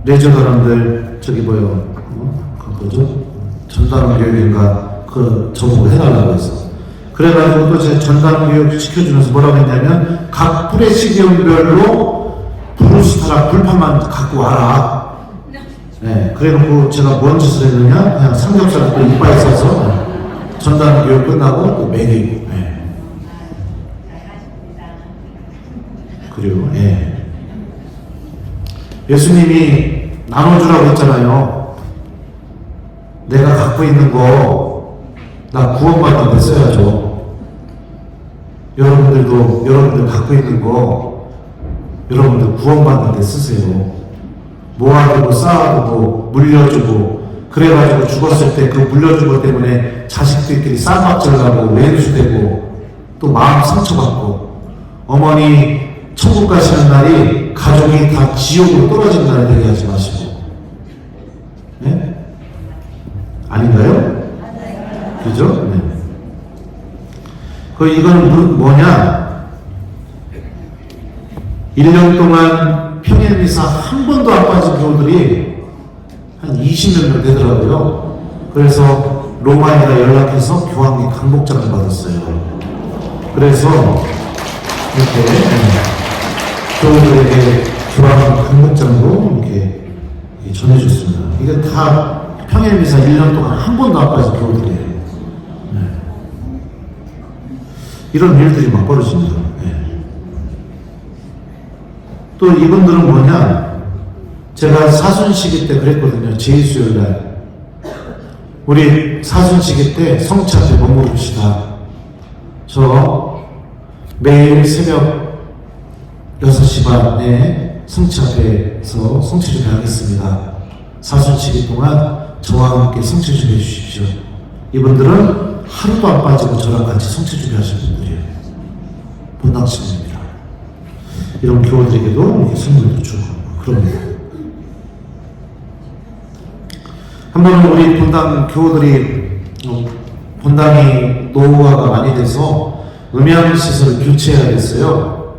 레이저 사람들 저기 뭐요? 그 뭐죠? 전담 교육인가 그 저보고 해달라고 해서. 그래가지고 또 제 전담 교육 시켜주면서 뭐라고 했냐면 각 프레시디움별로 브루스타라 불판만 갖고 와라. 그래놓고 제가 뭔 짓을 했느냐? 그냥 삼겹살을 또 이빨에 싸서 전담 교육 끝나고 또 먹이고. 그리고 예수님이 나눠주라고 했잖아요. 내가 갖고 있는 거 나 구원받는 데 써야죠. 여러분들 갖고 있는 거 여러분들 구원받는 데 쓰세요. 모아두고 쌓아두고 물려주고 그래가지고 죽었을 때 그 물려준 것 때문에 자식들끼리 쌈박질나고 외주되고 또 마음 상처받고 어머니 천국 가시는 날이 가족이 다 지옥으로 떨어진 날이 되게 하지 마시고. 아닌가요? 그죠? 이건 뭐냐? 1년 동안 평일미사 한 번도 안 빠진 교우들이 한 20명 되더라고요. 그래서 로마에다 연락해서 교황님 강복장을 받았어요. 그래서 이렇게 교우들에게 교황 강복장도 이렇게 전해줬습니다. 이게 다 평일미사 1년 동안 한 번도 안 빠진 교우들이에요. 이런 일들이 막 벌어집니다. 또 이분들은 뭐냐? 제가 사순시기 때 그랬거든요. 제2수요일날 우리 사순시기 때 성취 앞에 머무릅시다. 저 매일 새벽 6시 반에 성취 앞에서 성취 좀 하겠습니다. 사순시기 동안 저와 함께 성취 좀 해주십시오. 이분들은 하루도 안 빠지고 저랑 같이 성취 준비하시는 분들이에요. 본당신입니다. 이런 교우들에게도 선물도 주고 그럽니다. 한 번은 우리 본당 교우들이 본당이 노후화가 많이 돼서 음향시설을 교체해야겠어요.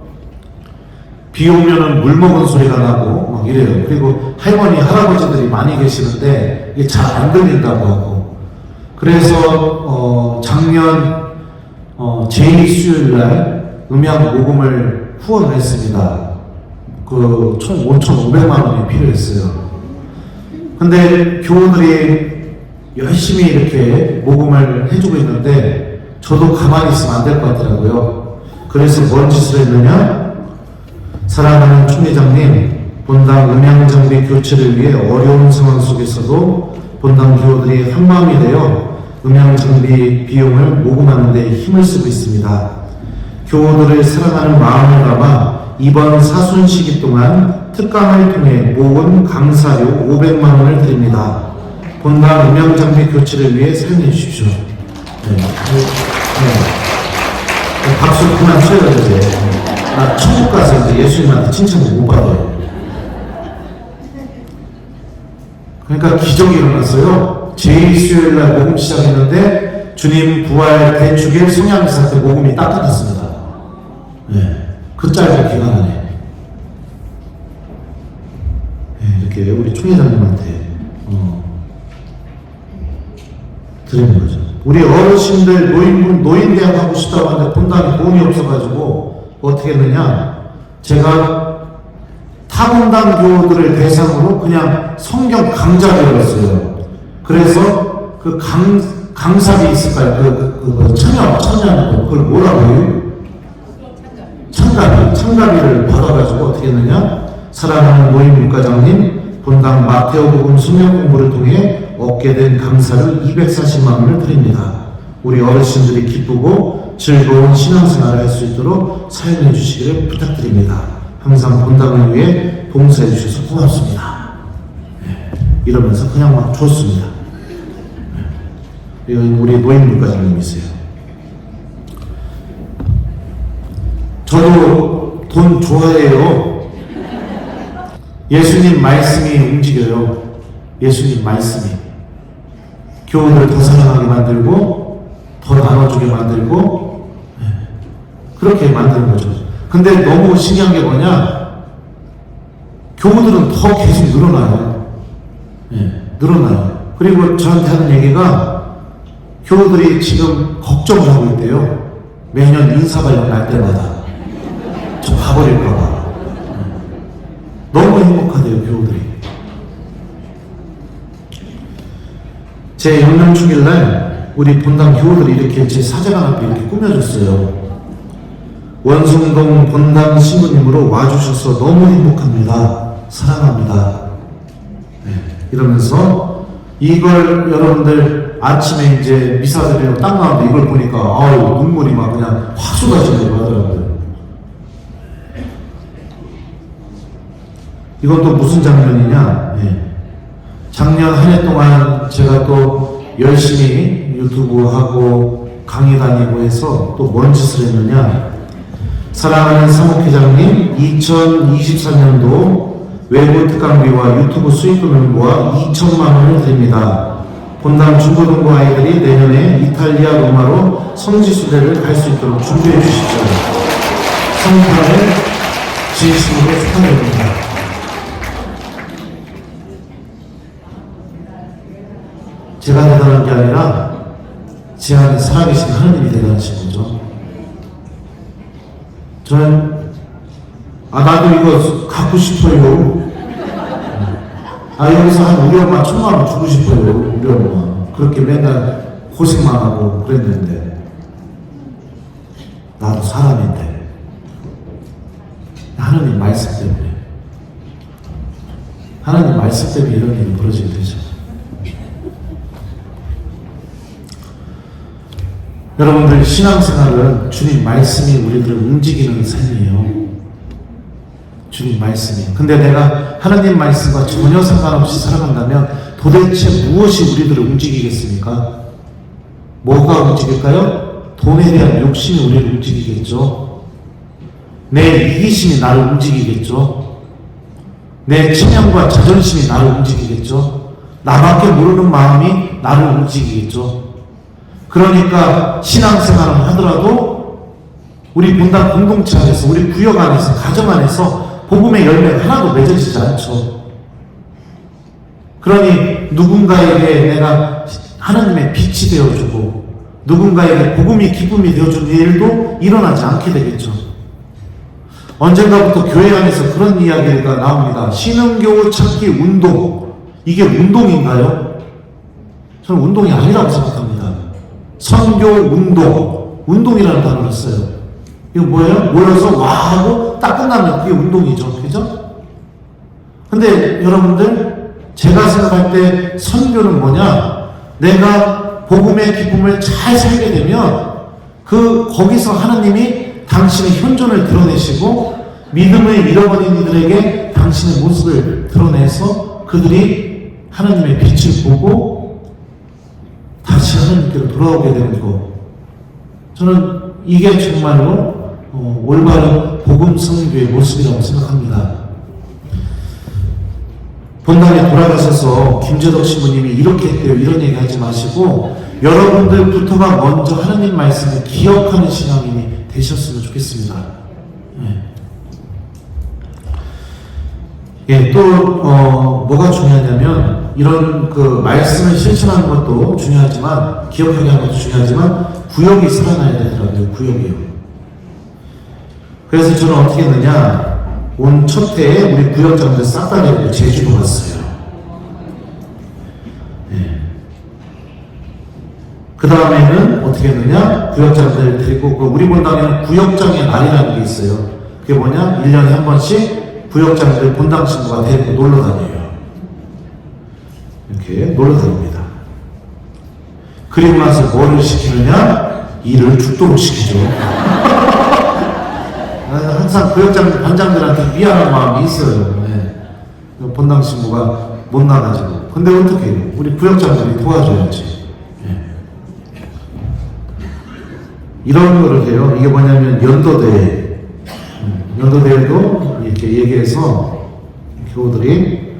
비 오면은 물 먹은 소리가 나고 막 이래요. 그리고 할머니 할아버지들이 많이 계시는데 이게 잘 안 들린다고 하고. 그래서 작년 제2수요일날 음향 모금을 후원을 했습니다. 그 총 5,500만 원이 필요했어요. 근데 교우들이 열심히 이렇게 모금을 해주고 있는데 저도 가만히 있으면 안 될 것 같더라고요. 그래서 뭔 짓을 했느냐? 사랑하는 총회장님, 본당 음향장비 교체를 위해 어려운 상황 속에서도 본당 교우들이 한마음이 되어 음향장비 비용을 모금하는 데 힘을 쓰고 있습니다. 교우들을 사랑하는 마음을 담아 이번 사순 시기 동안 특강을 통해 모은 강사료 500만 원을 드립니다. 본당 음향장비 교체를 위해 사용해 주십시오. 네. 박수 그만 쳐야 되지. 나 천국 가서 이제 예수님한테 칭찬을 못 받아요. 그러니까 기적이 일어났어요. 제2수요일날 모금 시작했는데 주님 부활 대축일 성양미사 때 모금이 딱 끝났습니다. 네. 그 짧은 기간 안에 이렇게 우리 총회장님한테 드리는 거죠. 우리 어르신들 노인대학 하고 싶다고 하는데 본당에 돈이 없어가지고 어떻게 했느냐, 제가 타본당 교우들을 대상으로 그냥 성경 강좌를 열었어요. 그래서 그 강사비 있을까요? 천연 그걸 뭐라고 해요? 참가비를 받아가지고 어떻게 했느냐, 사랑하는 모임 육과장님, 본당 마테오복음 성경 공부를 통해 얻게 된 감사를 240만 원을 드립니다. 우리 어르신들이 기쁘고 즐거운 신앙생활을 할 수 있도록 사용해 주시기를 부탁드립니다. 항상 본당을 위해 봉사해 주셔서 고맙습니다. 네. 이러면서 그냥 막 줬습니다. 네. 우리 모임 육과장님이세요. 저도 돈 좋아해요. 예수님 말씀이 움직여요. 예수님 말씀이 교우들을 더 사랑하게 만들고 더 나눠주게 만들고 그렇게 만드는 거죠. 근데 너무 신기한 게 뭐냐, 교우들은 더 계속 늘어나요. 늘어나요. 그리고 저한테 하는 얘기가 교우들이 지금 걱정을 하고 있대요. 매년 인사발령 날 때마다 저 가버릴까봐. 너무 행복하대요, 교우들이. 제 영령축일날 우리 본당 교우들이 이렇게 제 사제관 앞에 이렇게 꾸며줬어요. 원숭동 본당 신부님으로 와주셔서 너무 행복합니다. 사랑합니다. 네, 이러면서 이걸 여러분들 아침에 이제 미사 드리러 딱 나오는데 이걸 보니까 아우 눈물이 막 그냥 확 쏟아지려고 하더라고요. 이건 또 무슨 장면이냐, 작년 한 해 동안 제가 또 열심히 유튜브하고 강의 다니고 해서 또 뭔 짓을 했느냐, 사랑하는 사목회장님 2024년도 외부 특강비와 유튜브 수익금을 모아 2천만 원을 드립니다. 본당 중고등부 아이들이 내년에 이탈리아 로마로 성지순례를 갈 수 있도록 준비해 주십시오. 성탄을 진심으로 축하드립니다. 제가 대단한 게 아니라 제 안에 살아계신 하나님이 대단하신 거죠. 저는 나도 이거 갖고 싶어요. 여기서 한 우리 엄마 1,000만 원 주고 싶어요. 우리 엄마 그렇게 맨날 고생만 하고 그랬는데, 나도 사람인데 하나님 말씀 때문에, 하나님 말씀 때문에 이런 일이 벌어지게 되죠. 여러분들 신앙생활은 주님 말씀이 우리들을 움직이는 삶이에요. 주님 말씀이. 근데 내가 하나님 말씀과 전혀 상관없이 살아간다면 도대체 무엇이 우리들을 움직이겠습니까? 뭐가 움직일까요? 돈에 대한 욕심이 우리를 움직이겠죠. 내 이기심이 나를 움직이겠죠. 내 체면과 자존심이 나를 움직이겠죠. 나밖에 모르는 마음이 나를 움직이겠죠. 그러니까 신앙생활을 하더라도 우리 본당 공동체 안에서, 우리 구역 안에서, 가정 안에서 복음의 열매가 하나도 맺어지지 않죠. 그러니 누군가에게 내가 하나님의 빛이 되어주고 누군가에게 복음이 기쁨이 되어주는 일도 일어나지 않게 되겠죠. 언젠가부터 교회 안에서 그런 이야기가 나옵니다. 신흥교우 찾기 운동. 이게 운동인가요? 저는 운동이 아니라고 생각합니다. 선교 운동, 운동이라는 단어를 써요. 이거 뭐예요? 모여서 와 하고 딱 끝나면 그게 운동이죠. 그죠? 근데 여러분들, 제가 생각할 때 선교는 뭐냐? 내가 복음의 기쁨을 잘 살게 되면 거기서 하나님이 당신의 현존을 드러내시고 믿음을 잃어버린 이들에게 당신의 모습을 드러내서 그들이 하나님의 빛을 보고 다시 하나님께로 돌아오게 되는 것. 저는 이게 정말로 올바른 복음 성교의 모습이라고 생각합니다. 본당에 돌아가셔서 김재덕 신부님이 이렇게 했대요, 이런 얘기 하지 마시고 여러분들부터가 먼저 하나님 말씀을 기억하는 신앙인이 되셨으면 좋겠습니다. 또 뭐가 중요하냐면 이런 그 말씀을 실천하는 것도 중요하지만 기억하게 하는 것도 중요하지만 구역이 살아나야 되더라고요. 구역이요. 그래서 저는 어떻게 했느냐, 온 첫 해에 우리 구역장들 싹 다 데리고 제주도 갔어요. 그 다음에는 어떻게 했느냐, 구역장들 데리고 우리 본당에는 구역장의 날이라는 게 있어요. 그게 뭐냐, 1년에 한 번씩 구역장들 본당 친구가 데리고 놀러 다녀요. 이렇게 놀러 다닙니다. 그리고 나서 뭐를 시키느냐, 일을 죽도록 시키죠. 항상 구역장 반장들한테 미안한 마음이 있어요. 본당 친구가 못 나가지고. 근데 어떻게 해요? 우리 구역장들이 도와줘야지. 이런 거를 해요. 이게 뭐냐면 연도대회. 연도대회도 이렇게 얘기해서 교우들이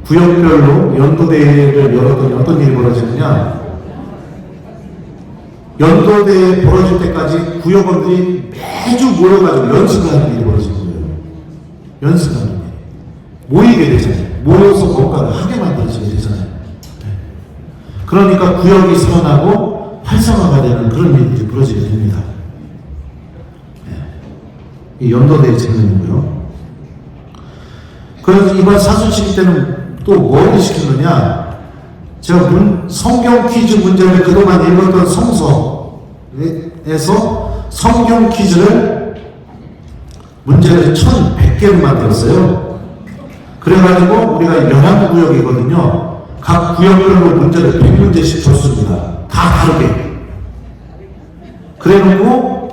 구역별로 연도대회를 열었더니 어떤 일이 벌어지느냐, 연도대회 벌어질 때까지 구역원들이 매주 모여가지고 연습하는 일이 벌어지는 거예요. 연습하는 일. 모이게 되잖아요. 모여서 뭔가를 하게 만들어지게 되잖아요. 그러니까 구역이 살아나고 활성화가 되는 그런 일들이 벌어지게 됩니다. 이 연도대회 재능이고요. 그래서 이번 사순시기 때는 또 뭘 시켰느냐, 제가 성경 퀴즈 문제를 그동안 읽었던 성서에서 성경 퀴즈를 문제를 1100개를 만들었어요. 그래가지고 우리가 11구역이거든요. 각 구역별로 문제를 100문제씩 줬습니다. 다 다르게. 그래놓고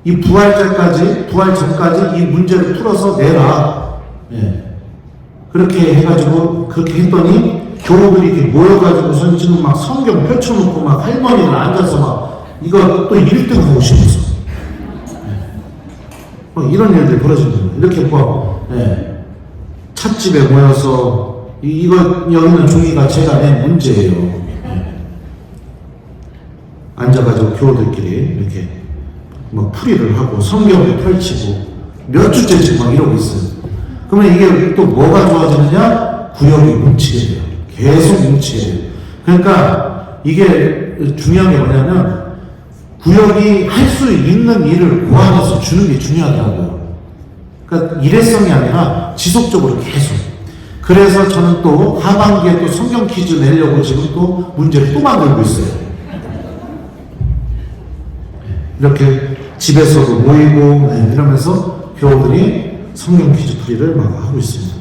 이 부활 전까지 이 문제를 풀어서 내라. 그렇게 해가지고, 그렇게 했더니 교우들이 이렇게 모여가지고 지금 막 성경 펼쳐놓고 막 할머니들 앉아서 막 이거 또 1등 하고 싶어서 이런 일들이 벌어지는 거예요. 이렇게 뭐 찻집에 모여서 이거 여기는 종이가 제가 낸 문제예요. 앉아가지고 교우들끼리 이렇게 막 풀이를 하고 성경을 펼치고 몇 주째씩 막 이러고 있어요. 그러면 이게 또 뭐가 좋아지느냐? 구역이 뭉치게 돼요. 계속 뭉치게 돼요. 그러니까 이게 중요한 게 뭐냐면 구역이 할 수 있는 일을 고안해서 주는 게 중요하더라고요. 그러니까 일회성이 아니라 지속적으로 계속. 그래서 저는 또 하반기에 또 성경 퀴즈 내려고 지금 또 문제를 또 만들고 있어요. 이렇게 집에서도 모이고 이러면서 교우들이 성경 퀴즈 풀이를 막 하고 있습니다.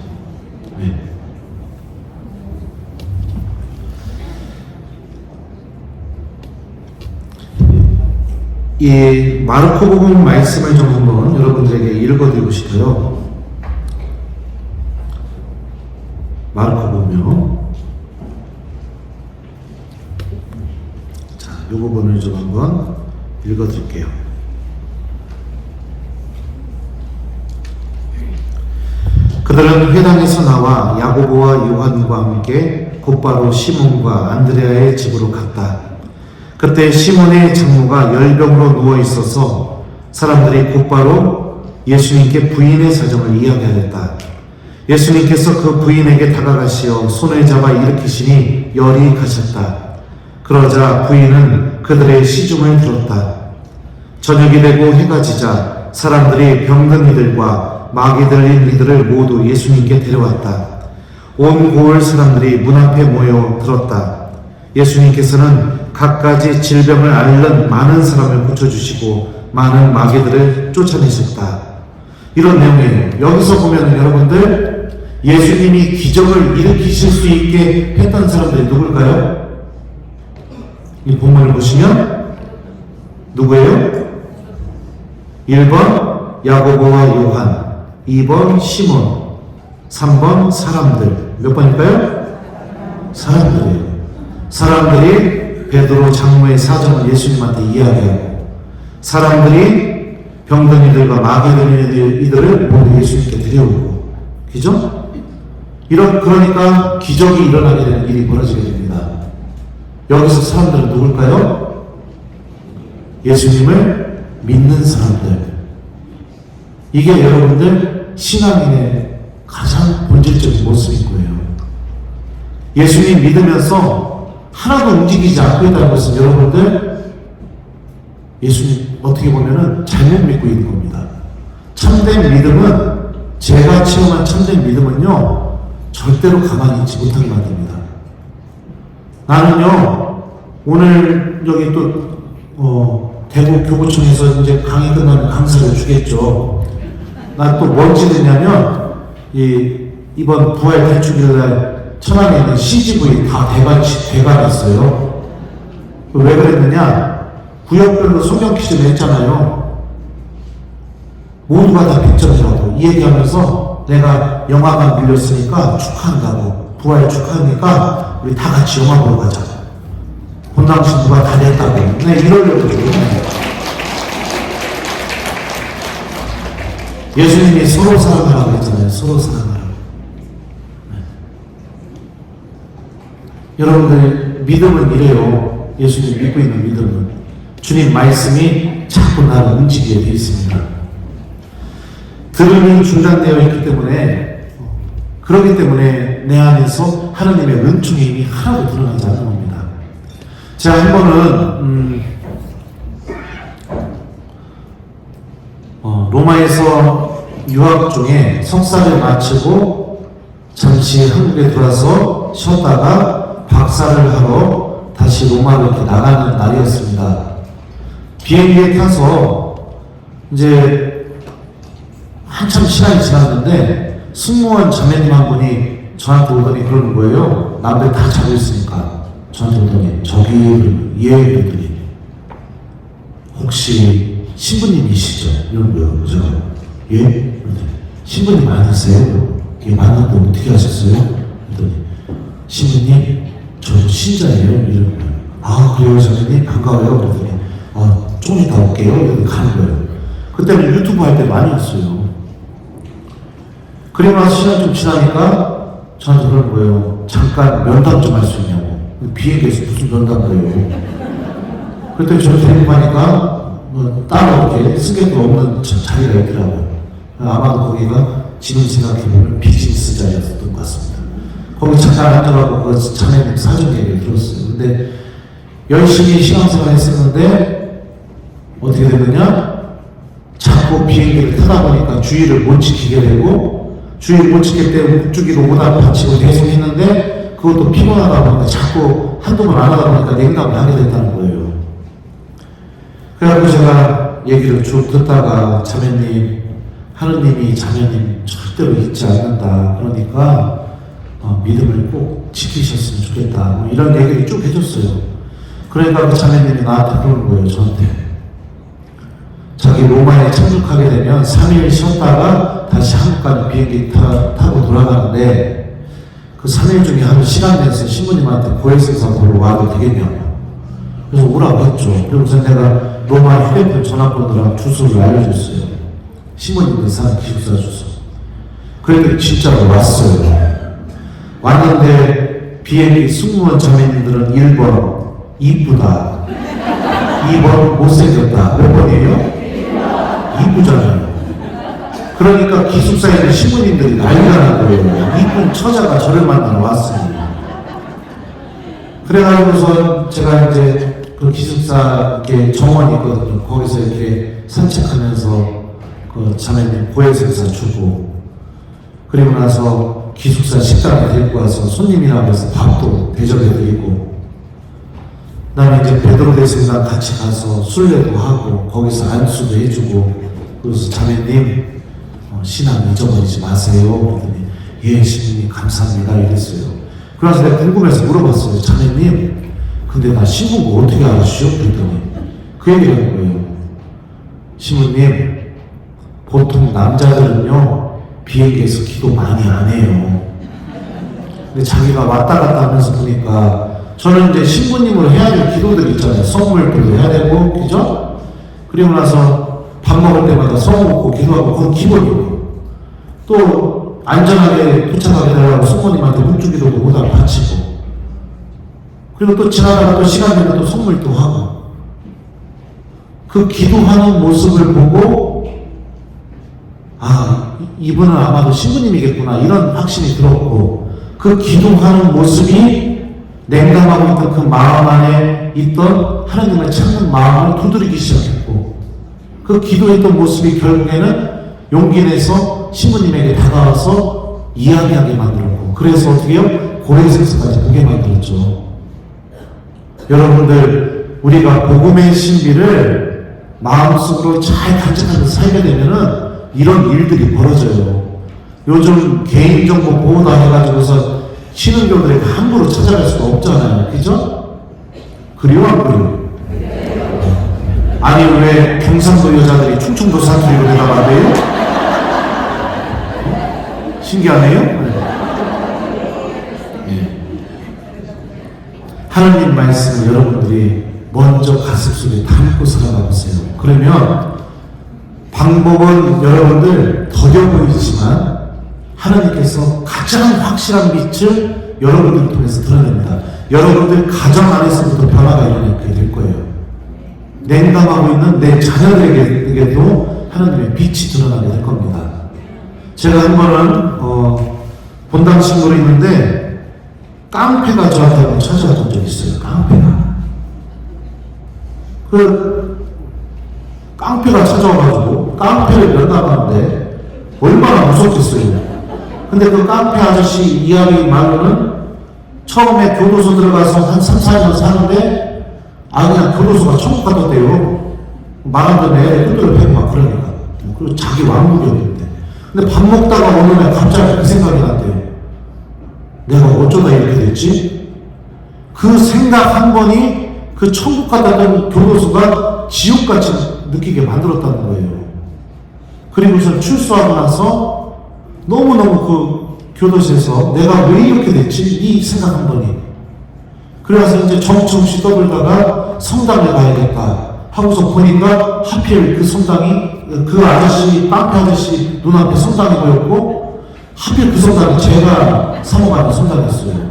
이 마르코복음 말씀을 좀 한번 여러분들에게 읽어드리고 싶어요. 마르코복음요. 자, 이 부분을 좀 한번 읽어드릴게요. 그들은 회당에서 나와 야고보와 요한과 함께 곧바로 시몬과 안드레아의 집으로 갔다. 그때 시몬의 장모가 열병으로 누워 있어서 사람들이 곧바로 예수님께 부인의 사정을 이야기하였다. 예수님께서 그 부인에게 다가가시어 손을 잡아 일으키시니 열이 가셨다. 그러자 부인은 그들의 시중을 들었다. 저녁이 되고 해가 지자 사람들이 병든 이들과 마귀 들린 이들을 모두 예수님께 데려왔다. 온 고을 사람들이 문 앞에 모여 들었다. 예수님께서는 갖가지 질병을 앓는 많은 사람을 고쳐주시고 많은 마귀들을 쫓아내셨다. 이런 내용이에요. 여기서 보면 여러분들, 예수님이 기적을 일으키실 수 있게 했던 사람들이 누굴까요? 이 본문을 보시면 누구예요? 1번 야고보와 요한, 2번 시몬, 3번 사람들. 몇 번일까요? 사람들이에요. 사람들이 베드로 장로의 사정을 예수님한테 이야기하고, 사람들이 병든 이들과 마귀 들린 이들을 모두 예수님께 데려오고, 그죠? 그러니까 기적이 일어나게 되는 일이 벌어지게 됩니다. 여기서 사람들은 누굴까요? 예수님을 믿는 사람들. 이게 여러분들 신앙인의 가장 본질적인 모습인 거예요. 예수님 믿으면서 하나도 움직이지 않고 있다는 것은 여러분들 예수님 어떻게 보면은 잘못 믿고 있는 겁니다. 참된 믿음은, 제가 체험한 참된 믿음은요, 절대로 가만히 있지 못하게 만듭니다. 나는요, 오늘 여기 또 대구 교구청에서 이제 강의 끝나면 강사를 주겠죠. 난 또 뭘 찍느냐면 이번 부활 대축일날 천안에 있는 CGV 다 대관했어요. 왜 그랬느냐? 구역별로 성경 퀴즈를 했잖아요. 모두가 다 100점이라고 이 얘기하면서 내가 영화관 밀렸으니까 축하한다고, 부활 축하하니까 우리 다 같이 영화 보러 가자. 본 당시 누가 다 냈다고. 네, 이러려고 그래요. 예수님이 서로 사랑하라고 했잖아요. 서로 사랑하라고. 네. 여러분들 믿음은 이래요. 예수님 믿고 있는 믿음은 주님 말씀이 자꾸 나를 움직이게 되어 있습니다. 들음이 중단되어 있기 때문에, 그렇기 때문에 내 안에서 하나님의 은총의 힘이 하나도 드러나지 않는 겁니다. 제가 한 번은 로마에서 유학 중에 석사를 마치고 잠시 한국에 돌아서 쉬었다가 박사를 하러 다시 로마로 이렇게 나가는 날이었습니다. 비행기에 타서 이제 한참 시간이 지났는데 승무원 자매님 한 분이 저한테 오더니 그러는 거예요. 남들 다 자고 있으니까 저한테 오더니, 저기 예 이러더니, 혹시 신부님이시죠? 이런 거예요. 그죠? 예? 신부님 아니세요? 예, 만났는데 어떻게 하셨어요? 그랬더니, 신부님, 저 신자예요? 이런 거예요. 아, 그래요, 자매님? 반가워요. 그랬더니, 좀 이따 올게요. 이렇게 가는 거예요. 그때는 유튜브 할 때 많이 했어요. 그리고 나서 시간 좀 지나니까 저한테 그런 거예요. 잠깐 면담 좀 할 수 있냐고. 비행기에서 무슨 면담을 해요. 그랬더니 저를 데리고 가니까 따로 이렇게 스케줄 없는 자리가 있더라고요. 아마도 거기가 지금 생각해보면 비즈니스 자리였던 것 같습니다. 거기 잠깐 앉아가고 그 자매님 사정 얘기를 들었어요. 근데 열심히 신앙생활 했었는데 어떻게 되느냐? 자꾸 비행기를 타다 보니까 주의를 못 지키게 되고, 주의를 못 지킬 때 목주기로 오다 받치고 계속 했는데 그것도 피곤하다 보니까 자꾸 한두 번 안 하다 보니까 냉담을 하게 됐다는 거예요. 그래가지고 제가 얘기를 쭉 듣다가, 자매님, 하느님이 자매님 절대로 잊지 않는다. 그러니까 믿음을 꼭 지키셨으면 좋겠다. 뭐 이런 얘기를 쭉 해줬어요. 그러니까 그 자매님이 나한테 그러는 거예요. 저한테. 자기 로마에 착륙하게 되면 3일 쉬었다가 다시 한국 가는 비행기 타고 돌아가는데, 그 3일 중에 하루 시간 내서 신부님한테 고해성사 보러 와도 되겠냐고. 그래서 오라고 했죠. 그래서 내가 로마 휴대폰 전화번호랑 주소를 알려줬어요. 신부님들 사는 기숙사 주소. 그랬더니 진짜로 왔어요. 왔는데 비행기 승무원 자매님들은 1번 이쁘다, 2번 못생겼다. 몇 번이에요? 이쁘잖아요. 그러니까 기숙사에 있는 신부님들이 난리가 난 거예요. 이쁜 처자가 저를 만나러 왔으니. 그래가지고서 제가 이제 그 기숙사 이렇게 정원이 있거든요. 거기서 이렇게 산책하면서 그 자매님 고해성사 주고, 그리고 나서 기숙사 식당에 데리고 와서 손님이라고 해서 밥도 대접해드리고, 그다음에 이제 베드로 대생랑 같이 가서 순례도 하고 거기서 안수도 해주고, 그래서 자매님 신앙 잊어버리지 마세요. 그랬더니 예 신부님 감사합니다 이랬어요. 그래서 내가 궁금해서 물어봤어요. 자매님 근데 나 신부인 거 어떻게 알았시오? 그랬더니 그 얘기를 하는 거예요. 신부님 보통 남자들은요, 비행기에서 기도 많이 안 해요. 근데 자기가 왔다 갔다 하면서 보니까, 저는 이제 신부님으로 해야 될 기도들 있잖아요. 성물들도 해야 되고, 그죠? 그리고 나서 밥 먹을 때마다 성우 먹고 기도하고, 그건 기본이고. 또, 안전하게 도착하게 되려고 성모님한테 묵주기도도 오다 바치고. 그리고 또 지나다가 또 시간 되면 또 선물도 하고. 그 기도하는 모습을 보고, 아, 이분은 아마도 신부님이겠구나, 이런 확신이 들었고, 그 기도하는 모습이 냉담하고 있던 그 마음 안에 있던 하나님을 찾는 마음을 두드리기 시작했고, 그 기도했던 모습이 결국에는 용기 내서 신부님에게 다가와서 이야기하게 만들었고, 그래서 어떻게 해요? 고해성사까지 보게 만들었죠. 여러분들, 우리가 복음의 신비를 마음속으로 잘 간직하면서 살게 되면은 이런 일들이 벌어져요. 요즘 개인정보 보호다 해가지고서 신흥교들에게 함부로 찾아갈 수가 없잖아요. 그죠? 그리워 안 그리워? 아니, 왜 경상도 여자들이 충청도 사투리로 대답한대요? 신기하네요? 네. 하나님 말씀을 여러분들이 먼저 가슴속에 담고 살아가 보세요. 그러면 방법은 여러분들 더뎌 보이지만 하나님께서 가장 확실한 빛을 여러분들을 통해서 드러냅니다. 여러분들 가정 안에서부터 변화가 일어나게 될 거예요. 냉담하고 있는 내 자녀들에게도 하나님의 빛이 드러나게 될 겁니다. 제가 한 번은 본당 친구로 있는데 깡패가 저한테 한번 찾아왔던 적이 있어요. 깡패가 찾아와가지고 깡패를 면담하는데 얼마나 무섭겠어요. 근데 그 깡패 아저씨 이야기 말로는 처음에 교도소 들어가서 한 3, 4년 사는데 그냥 교도소가 천국 같았대요. 말하던 애 끈들을 패고 막 그러니까. 그리고 자기 왕국이었는데. 근데 밥 먹다가 어느 날 갑자기 그 생각이 났대요. 내가 어쩌다 이렇게 됐지? 그 생각 한 번이 그 천국 같았던 교도소가 지옥같이 느끼게 만들었다는 거예요. 그리고서 출소하고 나서 너무너무 그 교도소에서 내가 왜 이렇게 됐지? 이 생각 한 번이. 그래서 이제 정신없이 떠들다가 성당에 가야겠다 하고서 보니까 하필 그 성당이 그 아저씨, 깡패 아저씨 눈앞에 성당이 보였고 하필 그 성당이 제가 사모가는 성당이었어요.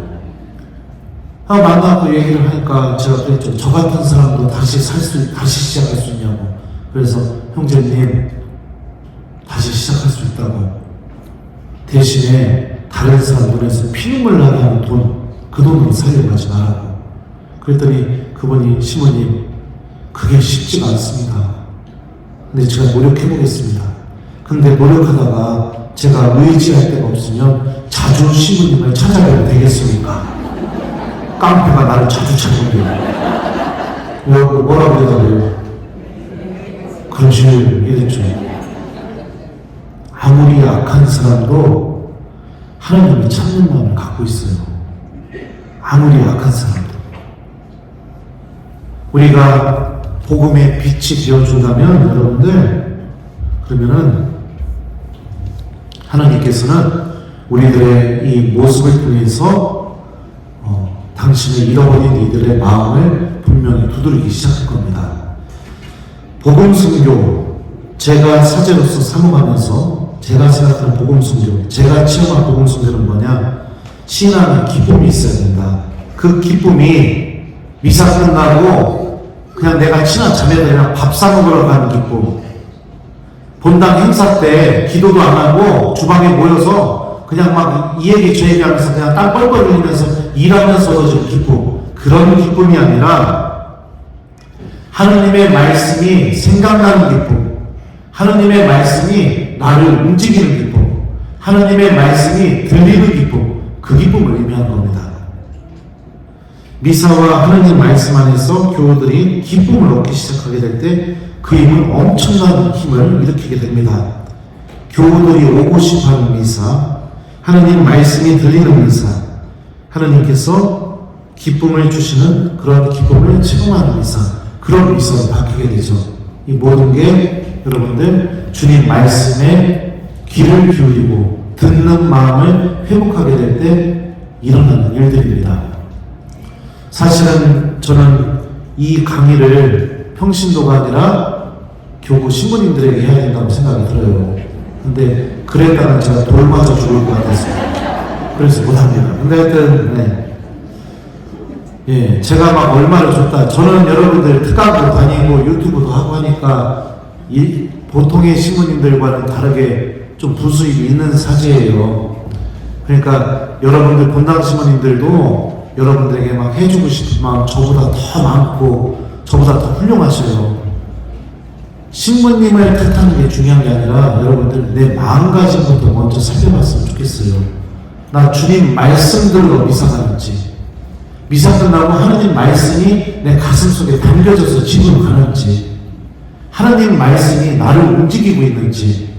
만나고 얘기를 하니까 제가 그랬죠. 저 같은 사람도 다시 시작할 수 있냐고. 그래서 형제님, 다시 시작할 수 있다고. 대신에 다른 사람 눈에서 피눈물 나게 하는 돈, 그 돈으로 살려고 하지 말라고. 그랬더니 그분이, 시모님, 그게 쉽지가 않습니다. 근데 제가 노력해보겠습니다. 근데 노력하다가 제가 의지할 데가 없으면 자주 시모님을 찾아가도 되겠습니까? 깡패가 나를 자주 찾는데 뭐라고 대답해요? 그렇지, 이랬죠. 아무리 악한 사람도 하나님을 찾는 마음을 갖고 있어요. 아무리 악한 사람도. 우리가 복음의 빛이 되어준다면 여러분들, 그러면은 하나님께서는 우리들의 이 모습을 통해서 당신을 잃어버린 이들의 마음을 분명히 두드리기 시작할 겁니다. 복음선교, 제가 사제로서 사모하면서 제가 생각하는 복음선교, 제가 체험한 복음선교는 뭐냐? 신앙의 기쁨이 있어야 된다. 그 기쁨이 미사 끝나고 그냥 내가 친한 자매들이랑 밥 사 먹으러 가는 기쁨, 본당 행사 때 기도도 안 하고 주방에 모여서 그냥 막 이 얘기 저 얘기 하면서 그냥 땀 뻘뻘 흘리면서 일하면서 지금 기쁨, 그런 기쁨이 아니라 하느님의 말씀이 생각나는 기쁨, 하느님의 말씀이 나를 움직이는 기쁨, 하느님의 말씀이 들리는 기쁨, 그 기쁨을 의미하는 겁니다. 미사와 하느님 말씀 안에서 교우들이 기쁨을 얻기 시작하게 될 때 그 힘은 엄청난 힘을 일으키게 됩니다. 교우들이 오고 싶어하는 미사, 하느님 말씀이 들리는 미사, 하느님께서 기쁨을 주시는 그런 기쁨을 체험하는 미사, 그런 미사로 바뀌게 되죠. 이 모든 게 여러분들 주님 말씀에 귀를 기울이고 듣는 마음을 회복하게 될 때 일어나는 일들입니다. 사실은 저는 이 강의를 평신도가 아니라 교구 신부님들에게 해야 된다고 생각이 들어요. 근데 그랬다면 제가 돌 맞아 죽을 것 같았어요. 그래서 못합니다. 근데 하여튼 네. 예, 제가 막 얼마를 줬다. 저는 여러분들 특강도 다니고 유튜브도 하고 하니까 보통의 신부님들과는 다르게 좀 부수입이 있는 사제예요. 그러니까 여러분들 본당 신부님들도 여러분들에게 막 해주고 싶은 마음 저보다 더 많고 저보다 더 훌륭하셔요. 신부님을 탓하는 게 중요한 게 아니라 여러분들 내 마음가짐부터 먼저 살펴봤으면 좋겠어요. 나 주님 말씀들로 미사 가는지, 미사 끝나고 하나님 말씀이 내 가슴 속에 담겨져서 집으로 가는지, 하나님 말씀이 나를 움직이고 있는지,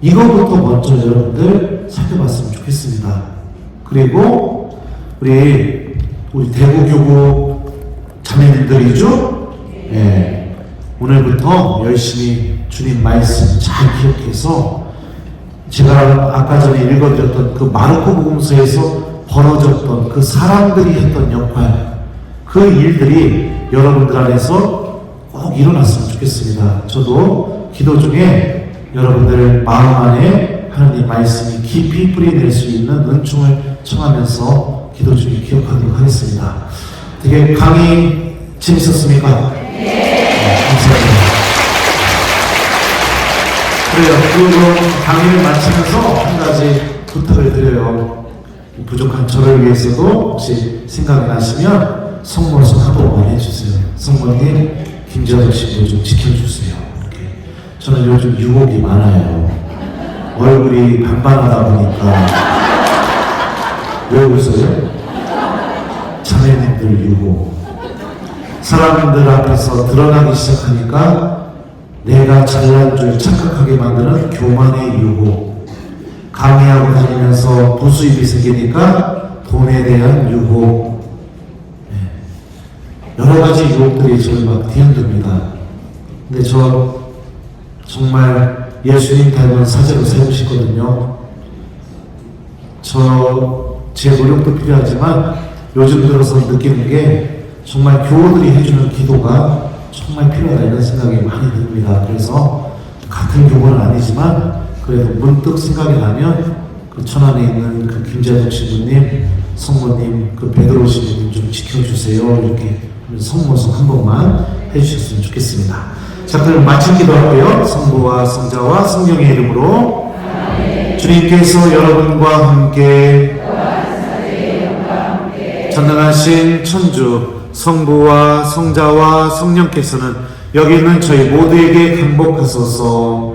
이거부터 먼저 여러분들 살펴봤으면 좋겠습니다. 그리고 우리 대구교구 자매님들이죠? 네. 오늘부터 열심히 주님 말씀 잘 기억해서 제가 아까 전에 읽어드렸던 그 마르코 복음서에서 벌어졌던 그 사람들이 했던 역할, 그 일들이 여러분들 안에서 꼭 일어났으면 좋겠습니다. 저도 기도 중에 여러분들 마음 안에 하나님 말씀이 깊이 뿌리낼 수 있는 은총을 청하면서 기도 중에 기억하도록 하겠습니다. 되게 강의 재밌었습니까? 네, 감사합니다. 그래요. 그리고 강의를 마치면서 한 가지 부탁을 드려요. 부족한 저를 위해서도 혹시 생각이 나시면 성모서 한 번만 해주세요. 성모님, 김재덕 씨도 좀 지켜주세요. 이렇게. 저는 요즘 유혹이 많아요. 얼굴이 반반하다 보니까. 왜 웃어요? 자매님들 유혹. 사람들 앞에서 드러나기 시작하니까 내가 잘난 줄 착각하게 만드는 교만의 유혹. 강의하고 다니면서 부수입이 생기니까 돈에 대한 유혹. 네. 여러 가지 유혹들이 저를 막 뒤흔듭니다. 근데 저 정말 예수님 닮은 사제로 살고 싶거든요. 제 노력도 필요하지만 요즘 들어서 느끼는 게 정말 교우들이 해주는 기도가 정말 필요하다 이런 생각이 많이 듭니다. 그래서 같은 교우는 아니지만 그래도 문득 생각이 나면 그 천안에 있는 그 김재덕 신부님, 성모님, 그 베드로 신부님 좀 지켜주세요. 이렇게 성모성 한 번만 해주셨으면 좋겠습니다. 자, 그럼 마침 기도할게요. 성부와 성자와 성령의 이름으로 주님께서 여러분과 함께 전능하신 천주 성부와 성자와 성령께서는 여기 있는 저희 모두에게 강복하소서.